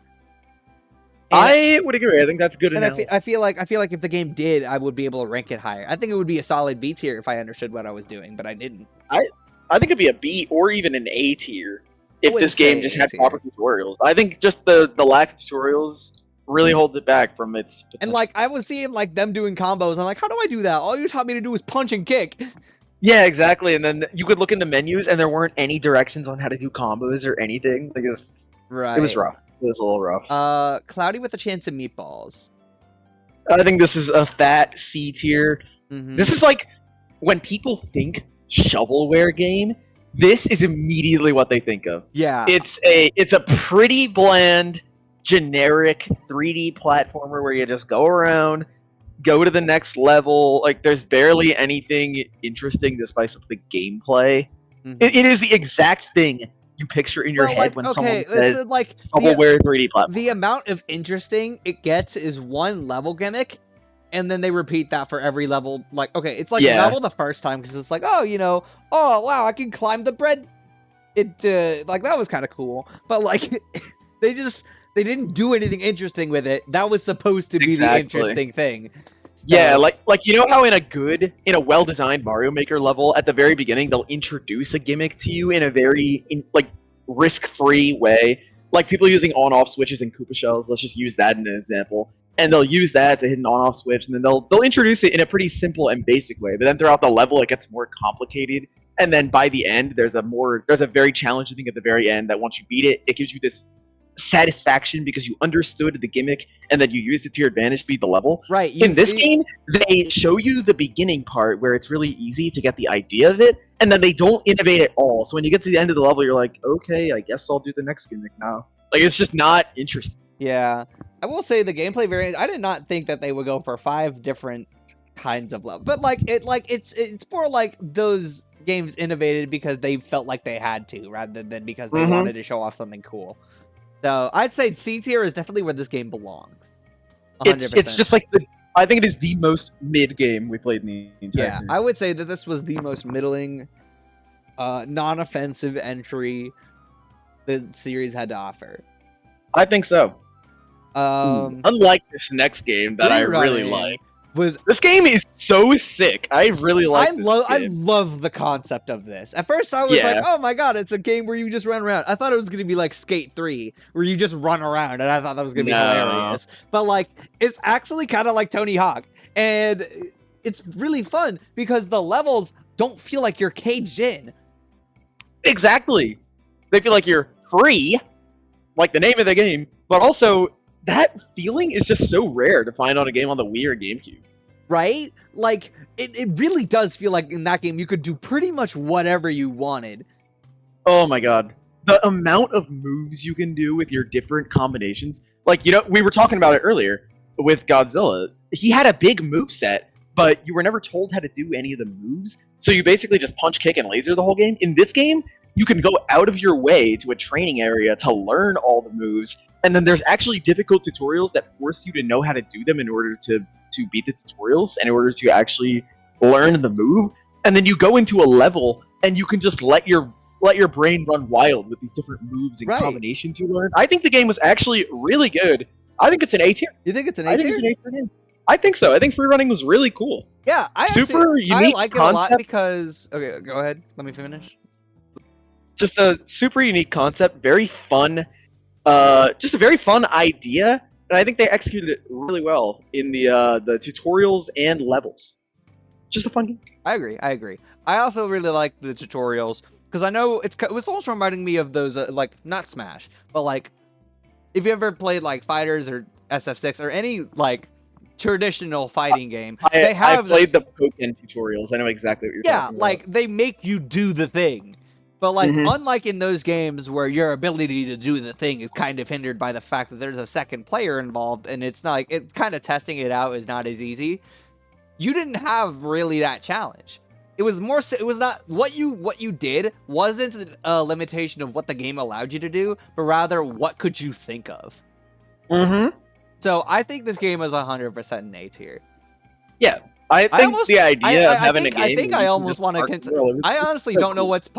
And I would agree. I think that's good enough. I feel like if the game did, I would be able to rank it higher. I think it would be a solid B tier if I understood what I was doing, but I didn't. I think it'd be a B or even an A tier if this game just had proper tutorials. I think just the lack of tutorials really holds it back from its potential. And like I was seeing like them doing combos. I'm like, how do I do that? All you taught me to do was punch and kick. Yeah, exactly. And then you could look in the menus, and there weren't any directions on how to do combos or anything. Like it was rough. It was a little rough. Cloudy with a Chance of Meatballs. I think this is a fat C tier. This is like when people think shovelware game, this is immediately what they think of. Yeah. It's a pretty bland, generic 3D platformer where you just go around, go to the next level. Like there's barely anything interesting despite some of the gameplay. It is the exact thing you picture in your head when someone says like shovelware 3D platform. The amount of interesting it gets is one level gimmick, and then they repeat that for every level. Like, okay, it's like a level the first time because it's like, oh, you know, oh wow, I can climb the bread. Like that was kind of cool, but like they didn't do anything interesting with it. That was supposed to be the interesting thing. Yeah, like you know how in a well-designed Mario Maker level at the very beginning they'll introduce a gimmick to you in a very risk-free way, like people using on-off switches in Koopa shells. Let's just use that in an example, and they'll use that to hit an on-off switch, and then they'll introduce it in a pretty simple and basic way. But then throughout the level it gets more complicated, and then by the end there's a very challenging thing at the very end that once you beat it, it gives you this satisfaction because you understood the gimmick and then you used it to your advantage to beat the level. Right. In this game, they show you the beginning part where it's really easy to get the idea of it, and then they don't innovate at all. So when you get to the end of the level, you're like, okay, I guess I'll do the next gimmick now. Like it's just not interesting. Yeah, I will say the gameplay variant. I did not think that they would go for 5 different kinds of levels, but it's more like those games innovated because they felt like they had to, rather than because they wanted to show off something cool. So I'd say C tier is definitely where this game belongs. 100%. It's just like I think it is the most mid game we played in the entire series. I would say that this was the most middling, non-offensive entry the series had to offer. I think so. Unlike this next game that I really like. This game is so sick. I really like I love the concept of this. At first I was like, oh my god, it's a game where you just run around. I thought it was going to be like Skate 3, where you just run around, and I thought that was going to be hilarious. But like, it's actually kind of like Tony Hawk, and it's really fun because the levels don't feel like you're caged in. Exactly. They feel like you're free, like the name of the game, but also that feeling is just so rare to find on a game on the Wii or GameCube. Right? Like, it really does feel like in that game you could do pretty much whatever you wanted. Oh my god. The amount of moves you can do with your different combinations. Like, you know, we were talking about it earlier with Godzilla. He had a big move set, but you were never told how to do any of the moves. So you basically just punch, kick, and laser the whole game. In this game, you can go out of your way to a training area to learn all the moves. And then there's actually difficult tutorials that force you to know how to do them in order to beat the tutorials and in order to actually learn the move. And then you go into a level and you can just let your brain run wild with these different moves and combinations you learn. I think the game was actually really good. I think it's an A tier. You think it's an A tier? I think it's an A tier. I think so. I think free running was really cool. Yeah, unique I like it a lot because... Okay, go ahead. Let me finish. just a super unique concept, very fun, just a very fun idea, and I think they executed it really well in the tutorials and levels. Just a fun game. I agree. I also really like the tutorials because I know it was also reminding me of those like not Smash, but like if you ever played like Fighters or SF6 or any like traditional fighting game, I played the Pokken tutorials. I know exactly what you're talking about. Yeah, like they make you do the thing. But like unlike in those games where your ability to do the thing is kind of hindered by the fact that there's a second player involved and it's not like it kind of testing it out is not as easy. You didn't have really that challenge. It was more it was not what you did wasn't a limitation of what the game allowed you to do, but rather what could you think of. So I think this game is 100% an A tier. Yeah. I think the idea of having a game. I think I almost want to. I honestly don't know what's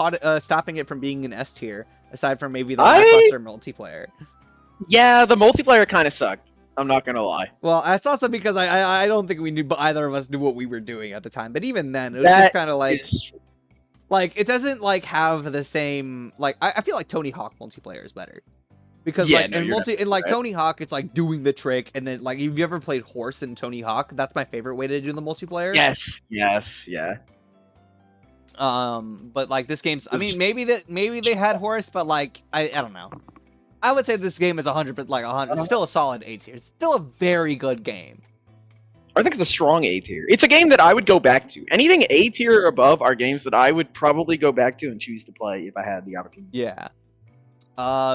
stopping it from being an S tier, aside from maybe the lackluster multiplayer. Yeah, the multiplayer kind of sucked. I'm not gonna lie. Well, that's also because I don't think we knew, but either of us knew what we were doing at the time. But even then, it was just kind of like it doesn't like have the same like. I feel like Tony Hawk multiplayer is better. Because like in Tony Hawk, it's like doing the trick, and then like have you ever played Horse in Tony Hawk? That's my favorite way to do the multiplayer. Yeah. But like this game's, I mean, maybe they had Horse, but like I don't know. I would say this game is 100%, like 100. It's still a solid A tier. It's still a very good game. I think it's a strong A tier. It's a game that I would go back to. Anything A tier or above are games that I would probably go back to and choose to play if I had the opportunity. Yeah.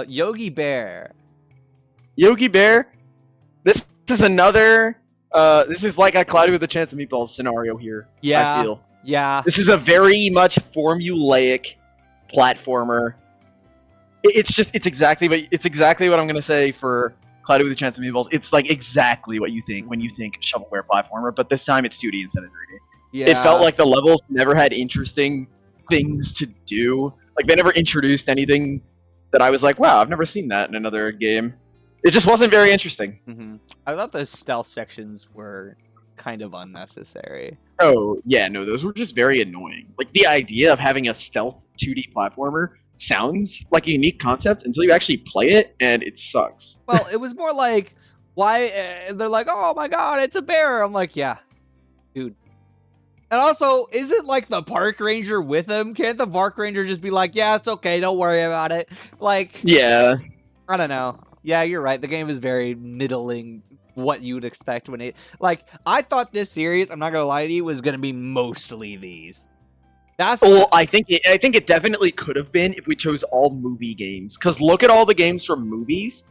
Yogi Bear. Yogi Bear. This is another. This is like a Cloudy with a Chance of Meatballs scenario here. Yeah. I feel. Yeah. This is a very much formulaic platformer. It's exactly what I'm gonna say for Cloudy with a Chance of Meatballs. It's like exactly what you think when you think shovelware platformer, but this time it's 2D instead of 3D. Yeah. It felt like the levels never had interesting things to do. Like they never introduced anything that I was like, wow, I've never seen that in another game. It just wasn't very interesting. I thought those stealth sections were kind of unnecessary. Oh, yeah, no, those were just very annoying. Like, the idea of having a stealth 2D platformer sounds like a unique concept until you actually play it, and it sucks. Well, it was more like, why, they're like, oh my god, it's a bear. I'm like, yeah, dude. And also, isn't like the park ranger with him? Can't the park ranger just be like, yeah, it's okay, don't worry about it? Like, yeah. I don't know. Yeah, you're right. The game is very middling what you would expect when it... Like, I thought this series, I'm not going to lie to you, was going to be mostly these. Well, I think it definitely could have been if we chose all movie games. Because look at all the games from movies.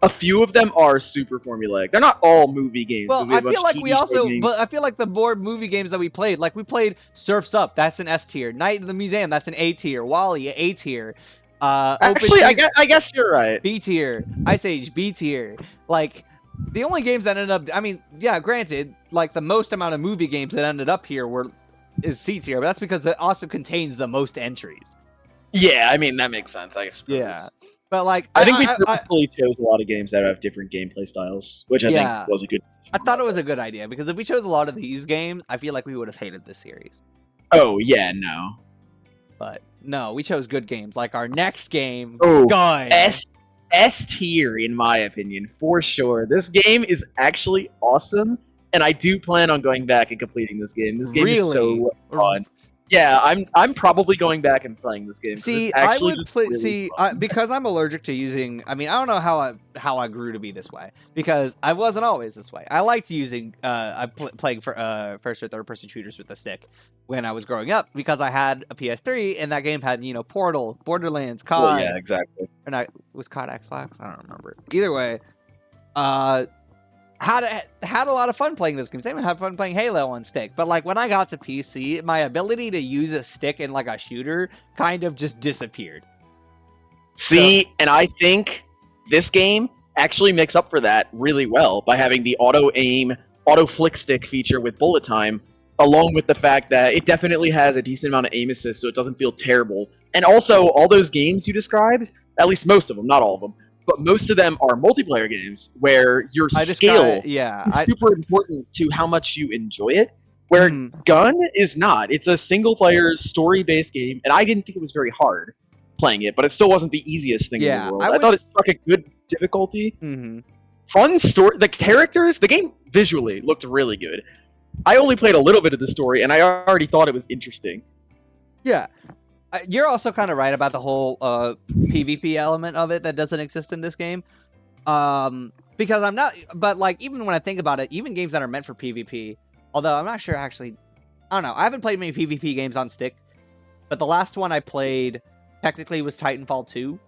A few of them are super formulaic. They're not all movie games. Well, I feel like we also... But I feel like the more movie games that we played, like we played Surf's Up, that's an S tier. Night in the Museum, that's an A tier. Wall-E, A tier. Actually, I guess you're right. B tier. Ice Age, B tier. Like, the only games that ended up... I mean, yeah, granted, like, the most amount of movie games that ended up here is C tier, but that's because it also contains the most entries. Yeah, I mean, that makes sense, I suppose. Yeah. But, like... I think we purposefully chose a lot of games that have different gameplay styles, which I think was a good decision. I thought it was a good idea, because if we chose a lot of these games, I feel like we would have hated this series. Oh, yeah, no. But... No, we chose good games. Like our next game, S tier in my opinion, for sure. This game is actually awesome, and I do plan on going back and completing this game. This game is so fun. Yeah, I'm probably going back and playing this game. See, I would play. See, because I'm allergic to using. I mean, I don't know how I grew to be this way because I wasn't always this way. I liked using. Playing for first or third person shooters with the stick when I was growing up because I had a PS3 and that game had Portal, Borderlands, COD. Well, yeah, exactly. Or not, was COD Xbox? I don't remember. Either way, had a lot of fun playing this game. Same had fun playing Halo on stick. But like when I got to PC, my ability to use a stick in like a shooter kind of just disappeared. See, and I think this game actually makes up for that really well by having the auto aim, auto flick stick feature with bullet time, along with the fact that it definitely has a decent amount of aim assist, so it doesn't feel terrible. And also, all those games you described, at least most of them, not all of them, but most of them are multiplayer games where your skill is super important to how much you enjoy it, where Gun is not. It's a single-player, story-based game, and I didn't think it was very hard. playing it, but it still wasn't the easiest thing in the world. I thought it struck a good difficulty. Mm-hmm. Fun story. The characters, the game visually looked really good. I only played a little bit of the story, and I already thought it was interesting. Yeah. You're also kind of right about the whole PvP element of it that doesn't exist in this game. Because I'm not, but like, even when I think about it, even games that are meant for PvP, although I'm not sure actually, I don't know, I haven't played many PvP games on stick, but the last one I played technically was Titanfall 2,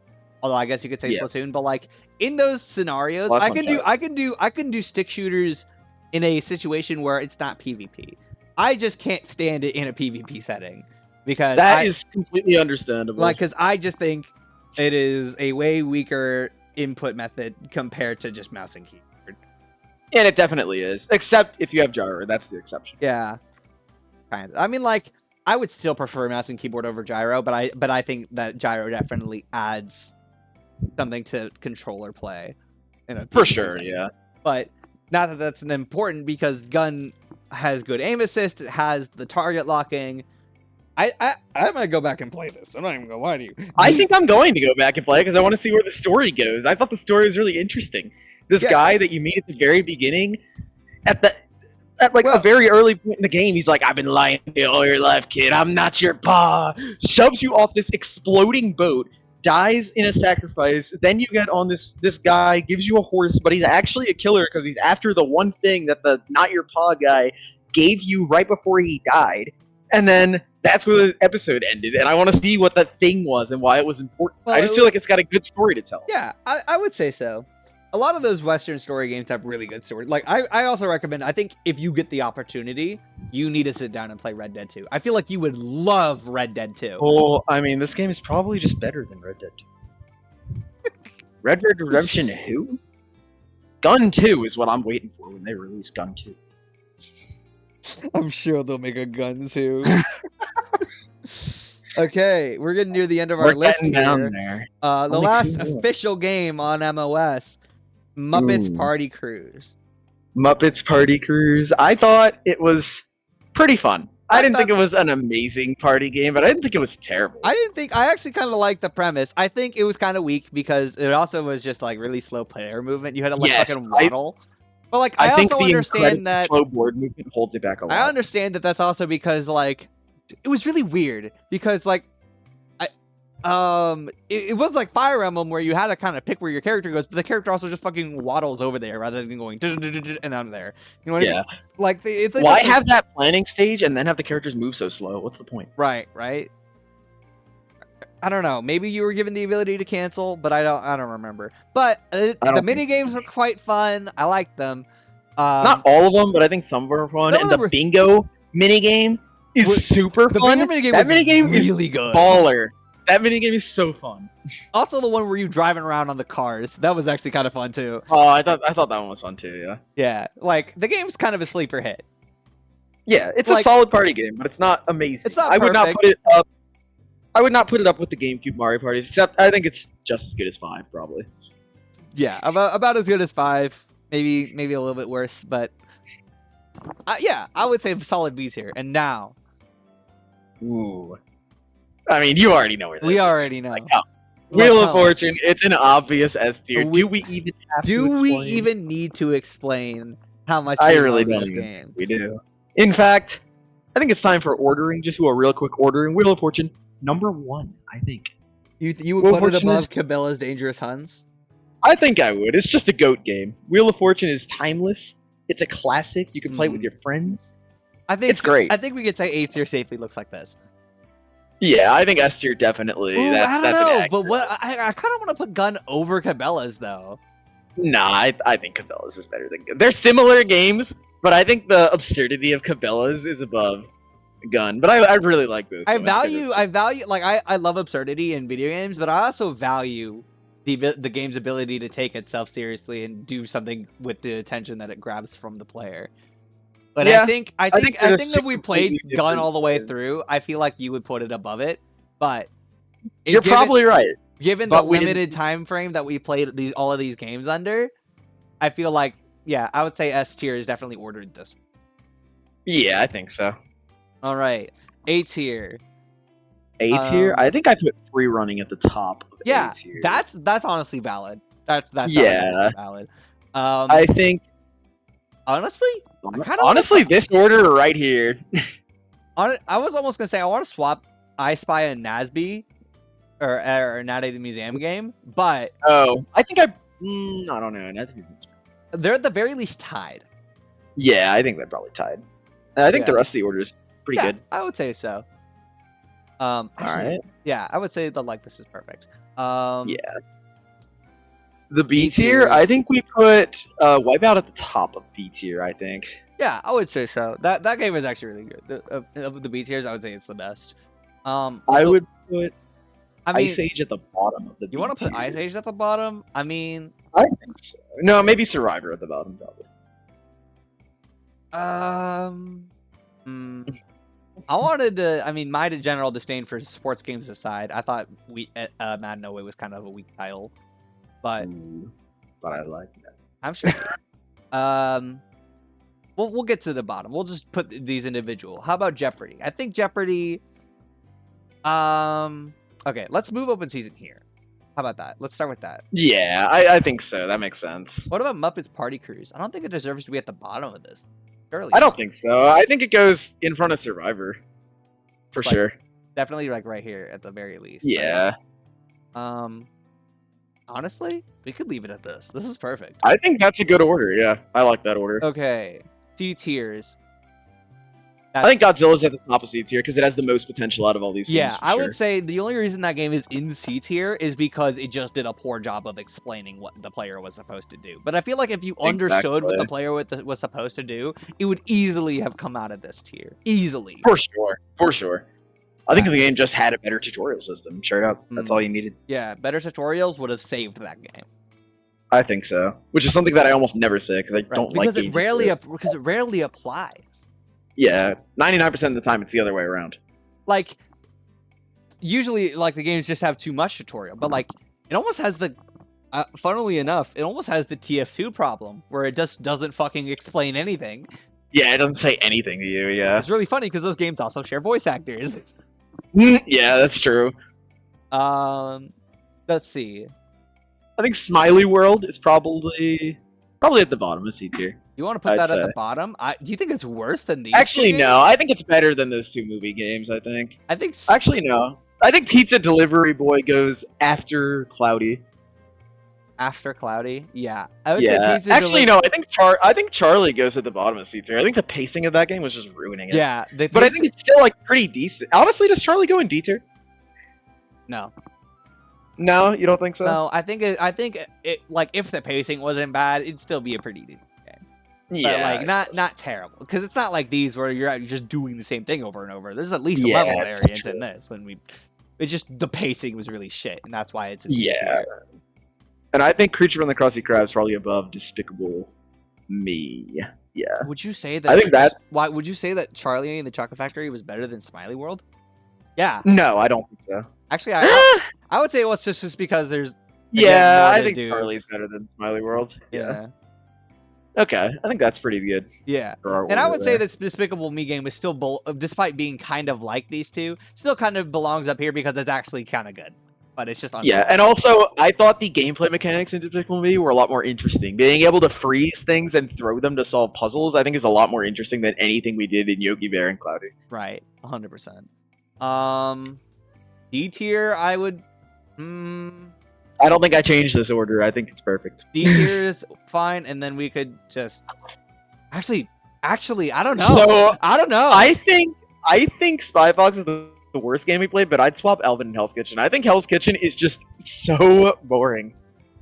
although I guess you could say Splatoon, but like, in those scenarios, I can do stick shooters in a situation where it's not PvP. I just can't stand it in a PvP setting. Because that is completely understandable. Like, because I just think it is a way weaker input method compared to just mouse and keyboard. And it definitely is, except if you have gyro. That's the exception. Yeah, kind of. I mean, like, I would still prefer mouse and keyboard over gyro, but I think that gyro definitely adds something to controller play. For sure, yeah. But not that that's important, because gun has good aim assist. It has the target locking. I'm gonna go back and play this. I'm not even gonna lie to you. I think I'm going to go back and play because I want to see where the story goes. I thought the story was really interesting. This guy that you meet at the very beginning, at a very early point in the game, he's like, "I've been lying to you all your life, kid. I'm not your pa." Shoves you off this exploding boat, dies in a sacrifice. Then you get on this guy, gives you a horse, but he's actually a killer because he's after the one thing that the not your pa guy gave you right before he died. And then that's where the episode ended, and I want to see what that thing was and why it was important. Well, I just feel like it's got a good story to tell. Yeah, I would say so. A lot of those Western story games have really good stories. Like, I also recommend, I think if you get the opportunity, you need to sit down and play Red Dead 2. I feel like you would love Red Dead 2. Well, I mean, this game is probably just better than Red Dead 2. Red Dead Redemption 2? Gun 2 is what I'm waiting for when they release Gun 2. I'm sure they'll make a gun too. Okay, we're getting near the end of our list here. Down there. The last official game on MoS, Muppets Party Cruise. Muppets Party Cruise. I thought it was pretty fun. I didn't think it was an amazing party game, but I didn't think it was terrible. I actually kind of liked the premise. I think it was kind of weak because it also was just like really slow player movement. You had to like fucking waddle. But like, I also understand that slow board movement holds it back a lot. I understand that that's also because like it was really weird because like it was like Fire Emblem where you had to kind of pick where your character goes, but the character also just fucking waddles over there rather than going and I'm there. You know what I mean? Like why have that planning stage and then have the characters move so slow? What's the point? Right. I don't know. Maybe you were given the ability to cancel, but I don't remember. But the mini games were quite fun. I liked them. Not all of them, but I think some were fun. And the bingo mini game is super fun. That mini game is really good. Baller. That mini game is so fun. Also, the one where you driving around on the cars. That was actually kind of fun too. Oh, I thought that one was fun too. Yeah. Yeah, like the game's kind of a sleeper hit. Yeah, it's like, a solid party game, but it's not amazing. It's not perfect. I would not put it up with the GameCube Mario parties, except I think it's just as good as 5, probably. Yeah, about as good as 5, maybe a little bit worse, but yeah, I would say solid B's here. And now, ooh, I mean, you already know where this is. We already know. Like, Wheel of Fortune. It's an obvious S tier. Do we even have to explain? Do we even need to explain how much I really love don't this game? We do. In fact, I think it's time for ordering. Just do a real quick ordering. Wheel of Fortune. Number 1, I think. You would put it above Cabela's Dangerous Huns? I think I would. It's just a GOAT game. Wheel of Fortune is timeless. It's a classic. You can play it with your friends. I think it's great. I think we could say A tier safely looks like this. Yeah, I think S tier definitely. Ooh, I don't know, but what I kind of want to put Gun over Cabela's though. Nah, I think Cabela's is better than Gun. They're similar games, but I think the absurdity of Cabela's is above Gun. But I really like this. I value like I love absurdity in video games, but I also value the game's ability to take itself seriously and do something with the attention that it grabs from the player. But yeah, I think if we played Gun all the way through, I feel like you would put it above it. But you're probably right. Given the limited time frame that we played all of these games under, I feel like I would say S tier is definitely ordered this. Yeah, I think so. All right, A tier. A tier? I think I put free running at the top of A tier. That's honestly valid. That's valid. I think honestly, this order right here. I was almost gonna say I want to swap I Spy and Nazby or Night at the Museum game, but I think I don't know. They're at the very least tied. Yeah, I think they're probably tied. And I think the rest of the order is pretty good. I would say so. All right. Yeah, I would say that this is perfect. Yeah. The B tier, I think we put Wipeout at the top of B tier, I think. Yeah, I would say so. That game is actually really good. Of the B tiers, I would say it's the best. I would put Ice Age at the bottom of the B tier. You want to put Ice Age at the bottom? I mean... I think so. No, maybe Survivor at the bottom, probably. I wanted to... I mean, my general disdain for sports games aside, I thought Madden 08 was kind of a weak title. But I like that. I'm sure. We'll get to the bottom. We'll just put these individual. How about Jeopardy? I think Jeopardy. Okay, let's move open season here. How about that? Let's start with that. Yeah, I think so. That makes sense. What about Muppets Party Cruise? I don't think it deserves to be at the bottom of this. Surely. I don't think so. I think it goes in front of Survivor. For sure. Definitely right here at the very least. Yeah. Honestly, we could leave it at this. This is perfect. I think that's a good order. Yeah, I like that order. Okay. C tiers. I think Godzilla's at the top of C tier because it has the most potential out of all these games. Yeah, I would say the only reason that game is in C tier is because it just did a poor job of explaining what the player was supposed to do. But I feel like if you understood what the player was supposed to do, it would easily have come out of this tier. Easily. For sure. I think the game just had a better tutorial system. Straight up. That's all you needed. Yeah, better tutorials would have saved that game. I think so. Which is something that I almost never say because I don't like it rarely applies. Yeah, 99% of the time it's the other way around. Usually, the games just have too much tutorial, but it almost has the, funnily enough, it almost has the TF2 problem where it just doesn't fucking explain anything. Yeah, it doesn't say anything to you. Yeah, it's really funny because those games also share voice actors. Yeah, that's true. Let's see. I think Smiley World is probably at the bottom of C tier. You want to put that at the bottom? Do you think it's worse than these? Actually, no. I think it's better than those two movie games. I think. Actually, no. I think Pizza Delivery Boy goes after Cloudy. After Cloudy, yeah. I would say Pizza Actually, no. I think Charlie goes at the bottom of C tier. I think the pacing of that game was just ruining it. Yeah, but I think it's still pretty decent. Honestly, does Charlie go in D tier? No. No, you don't think so? No, I think it if the pacing wasn't bad, it'd still be a pretty decent game. Yeah, but not terrible because it's not like these where you're just doing the same thing over and over. There's at least a level variance in this. It's just the pacing was really shit, and that's why it's in C tier. And I think Creature from the Krusty Krab is probably above Despicable Me. Yeah. Would you say that? I think that. Why would you say that Charlie and the Chocolate Factory was better than Smiley World? Yeah. No, I don't think so. Actually, I would say it was just because there's. I think Charlie's better than Smiley World. Yeah. Okay, I think that's pretty good. Yeah, and I would say that Despicable Me game is still, despite being kind of like these two, still kind of belongs up here because it's actually kind of good. But it's just yeah, and also I thought the gameplay mechanics in Despicable Me were a lot more interesting. Being able to freeze things and throw them to solve puzzles, I think, is a lot more interesting than anything we did in Yogi Bear and Cloudy. Right, 100%. D tier, I would. I don't think I changed this order. I think it's perfect. D tier is fine, and then we could just actually, I don't know. So I don't know. I think Spy Fox is the worst game we played, but I'd swap Alvin and Hell's Kitchen. I think Hell's Kitchen is just so boring,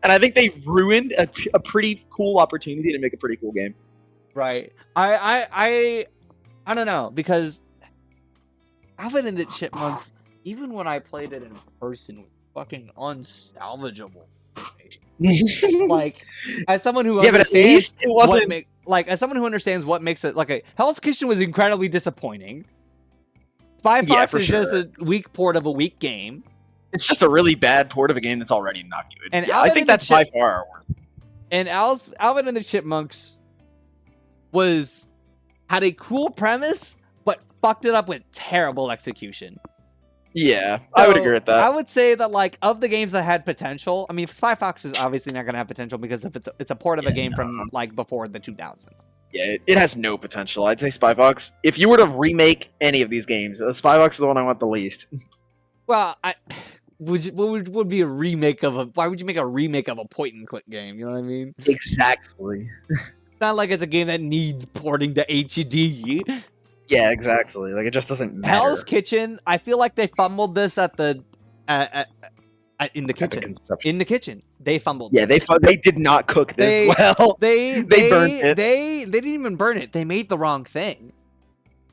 and I think they ruined a pretty cool opportunity to make a pretty cool game. Right. I don't know because Alvin and the Chipmunks, even when I played it in person, fucking unsalvageable. As someone who understands, but at least it wasn't as someone who understands what makes it Hell's Kitchen was incredibly disappointing. Spy Fox is just a weak port of a weak game. It's just a really bad port of a game that's already not good. And I think that's by far our worst. And Alvin and the Chipmunks had a cool premise, but fucked it up with terrible execution. Yeah, I would agree with that. I would say that, like, of the games that had potential, I mean, Spy Fox is obviously not going to have potential because if it's a port of a game from, like, before the 2000s. Yeah, it has no potential. I'd say Spy Fox. If you were to remake any of these games, Spy Fox is the one I want the least. Well, what would be a remake of a? Why would you make a remake of a point-and-click game? You know what I mean? Exactly. It's not like it's a game that needs porting to HD. Yeah, exactly. Like, it just doesn't matter. Hell's Kitchen, I feel like they fumbled this at the in the kitchen. In the kitchen, they fumbled. Yeah, this. they did not cook this well. They burned it. They didn't even burn it. They made the wrong thing.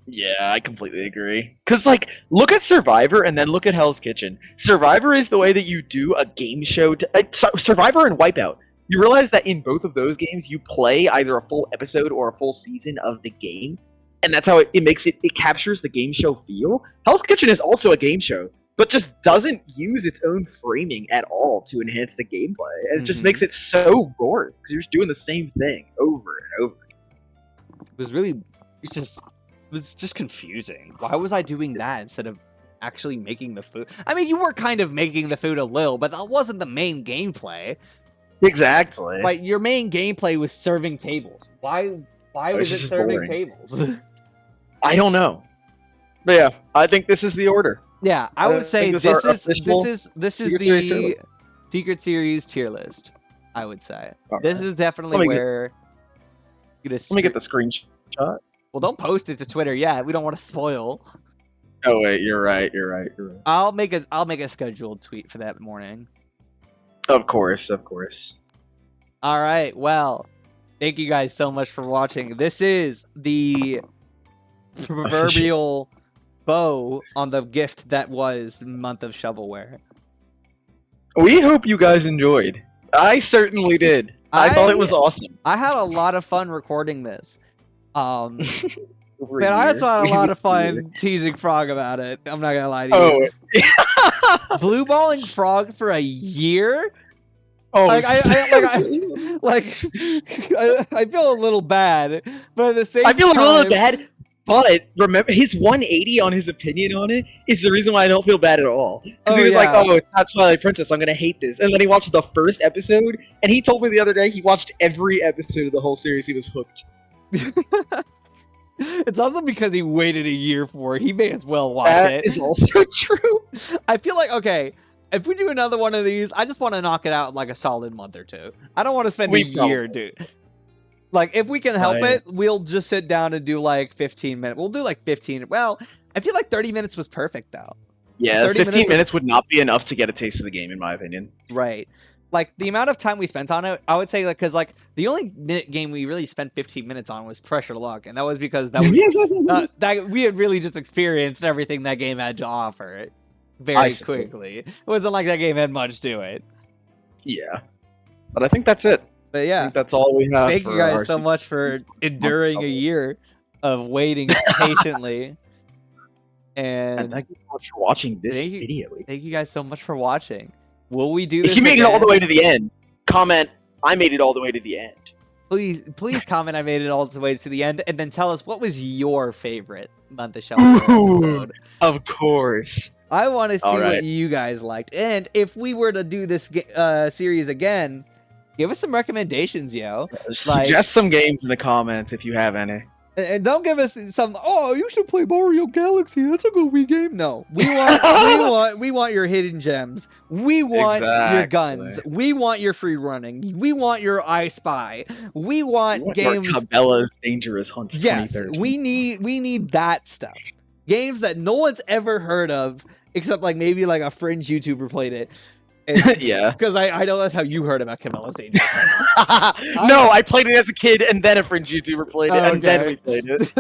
Yeah, I completely agree. Because, like, look at Survivor and then look at Hell's Kitchen. Survivor is the way that you do a game show. Survivor and Wipeout. You realize that in both of those games, you play either a full episode or a full season of the game. And that's how it makes it captures the game show feel. Hell's Kitchen is also a game show, but just doesn't use its own framing at all to enhance the gameplay. And it just makes it so boring because you're just doing the same thing over and over. It was just confusing. Why was I doing that instead of actually making the food? I mean, you were kind of making the food a little, but that wasn't the main gameplay. Exactly. Like, your main gameplay was serving tables. Why was it serving tables? I don't know. But yeah, I think this is the order. Yeah, I would say this is the Secret Series tier list. I would say this is definitely where. Let me get the screenshot. Well, don't post it to Twitter yet. We don't want to spoil. Oh wait, you're right. I'll make a scheduled tweet for that morning. Of course. All right. Well, thank you guys so much for watching. This is the proverbial bow on the gift that was month of shovelware. We hope you guys enjoyed. I certainly did. I thought it was awesome. I had a lot of fun recording this. But I also had a lot of fun teasing Frog about it. I'm not gonna lie to you. Blue balling Frog for a year? Oh, I feel a little bad, but at the same time, I feel a little bad. But remember, his 180 on his opinion on it is the reason why I don't feel bad at all. Because he was like, "Oh, it's not Twilight Princess. I'm gonna hate this." And then he watched the first episode, and he told me the other day he watched every episode of the whole series. He was hooked. It's also because he waited a year for it. He may as well watch it. That is also true. I feel like, okay, if we do another one of these, I just want to knock it out in like a solid month or two. I don't want to spend a year, dude. Like, if we can help it, we'll just sit down and do like 15 minutes. We'll do like 15. Well, I feel like 30 minutes was perfect, though. Yeah, 15 minutes would not be enough to get a taste of the game, in my opinion. Right. Like, the amount of time we spent on it, I would say, like, because, like, the only game we really spent 15 minutes on was Pressure Luck, and that was because that was, that we had really just experienced everything that game had to offer very quickly. It wasn't like that game had much to it. Yeah. But I think that's it. But yeah, I think that's all we have. Thank you guys so much for enduring a year of waiting patiently. And thank you so much for watching this video. Thank you guys so much for watching. Will we do this? If you made it all the way to the end, comment, I made it all the way to the end. Please comment, I made it all the way to the end, and then tell us what was your favorite Month of Shelter episode. Of course. I want to see what you guys liked. And if we were to do this series again, give us some recommendations, yo. Suggest some games in the comments if you have any. And don't give us some, oh, you should play Mario Galaxy. That's a good Wii game. No. We want your hidden gems. We want your guns. We want your free running. We want your I Spy. We want games. Cabela's Dangerous Hunts. Yes, we need that stuff. Games that no one's ever heard of, except like maybe like a fringe YouTuber played it. Yeah. Because I know that's how you heard about Cabela's Dangerous. No, I played it as a kid, and then a fringe YouTuber played it, and then we played it.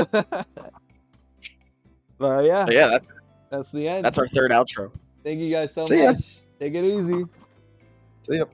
But yeah, that's the end. That's our third outro. Thank you guys so much. Take it easy. See ya.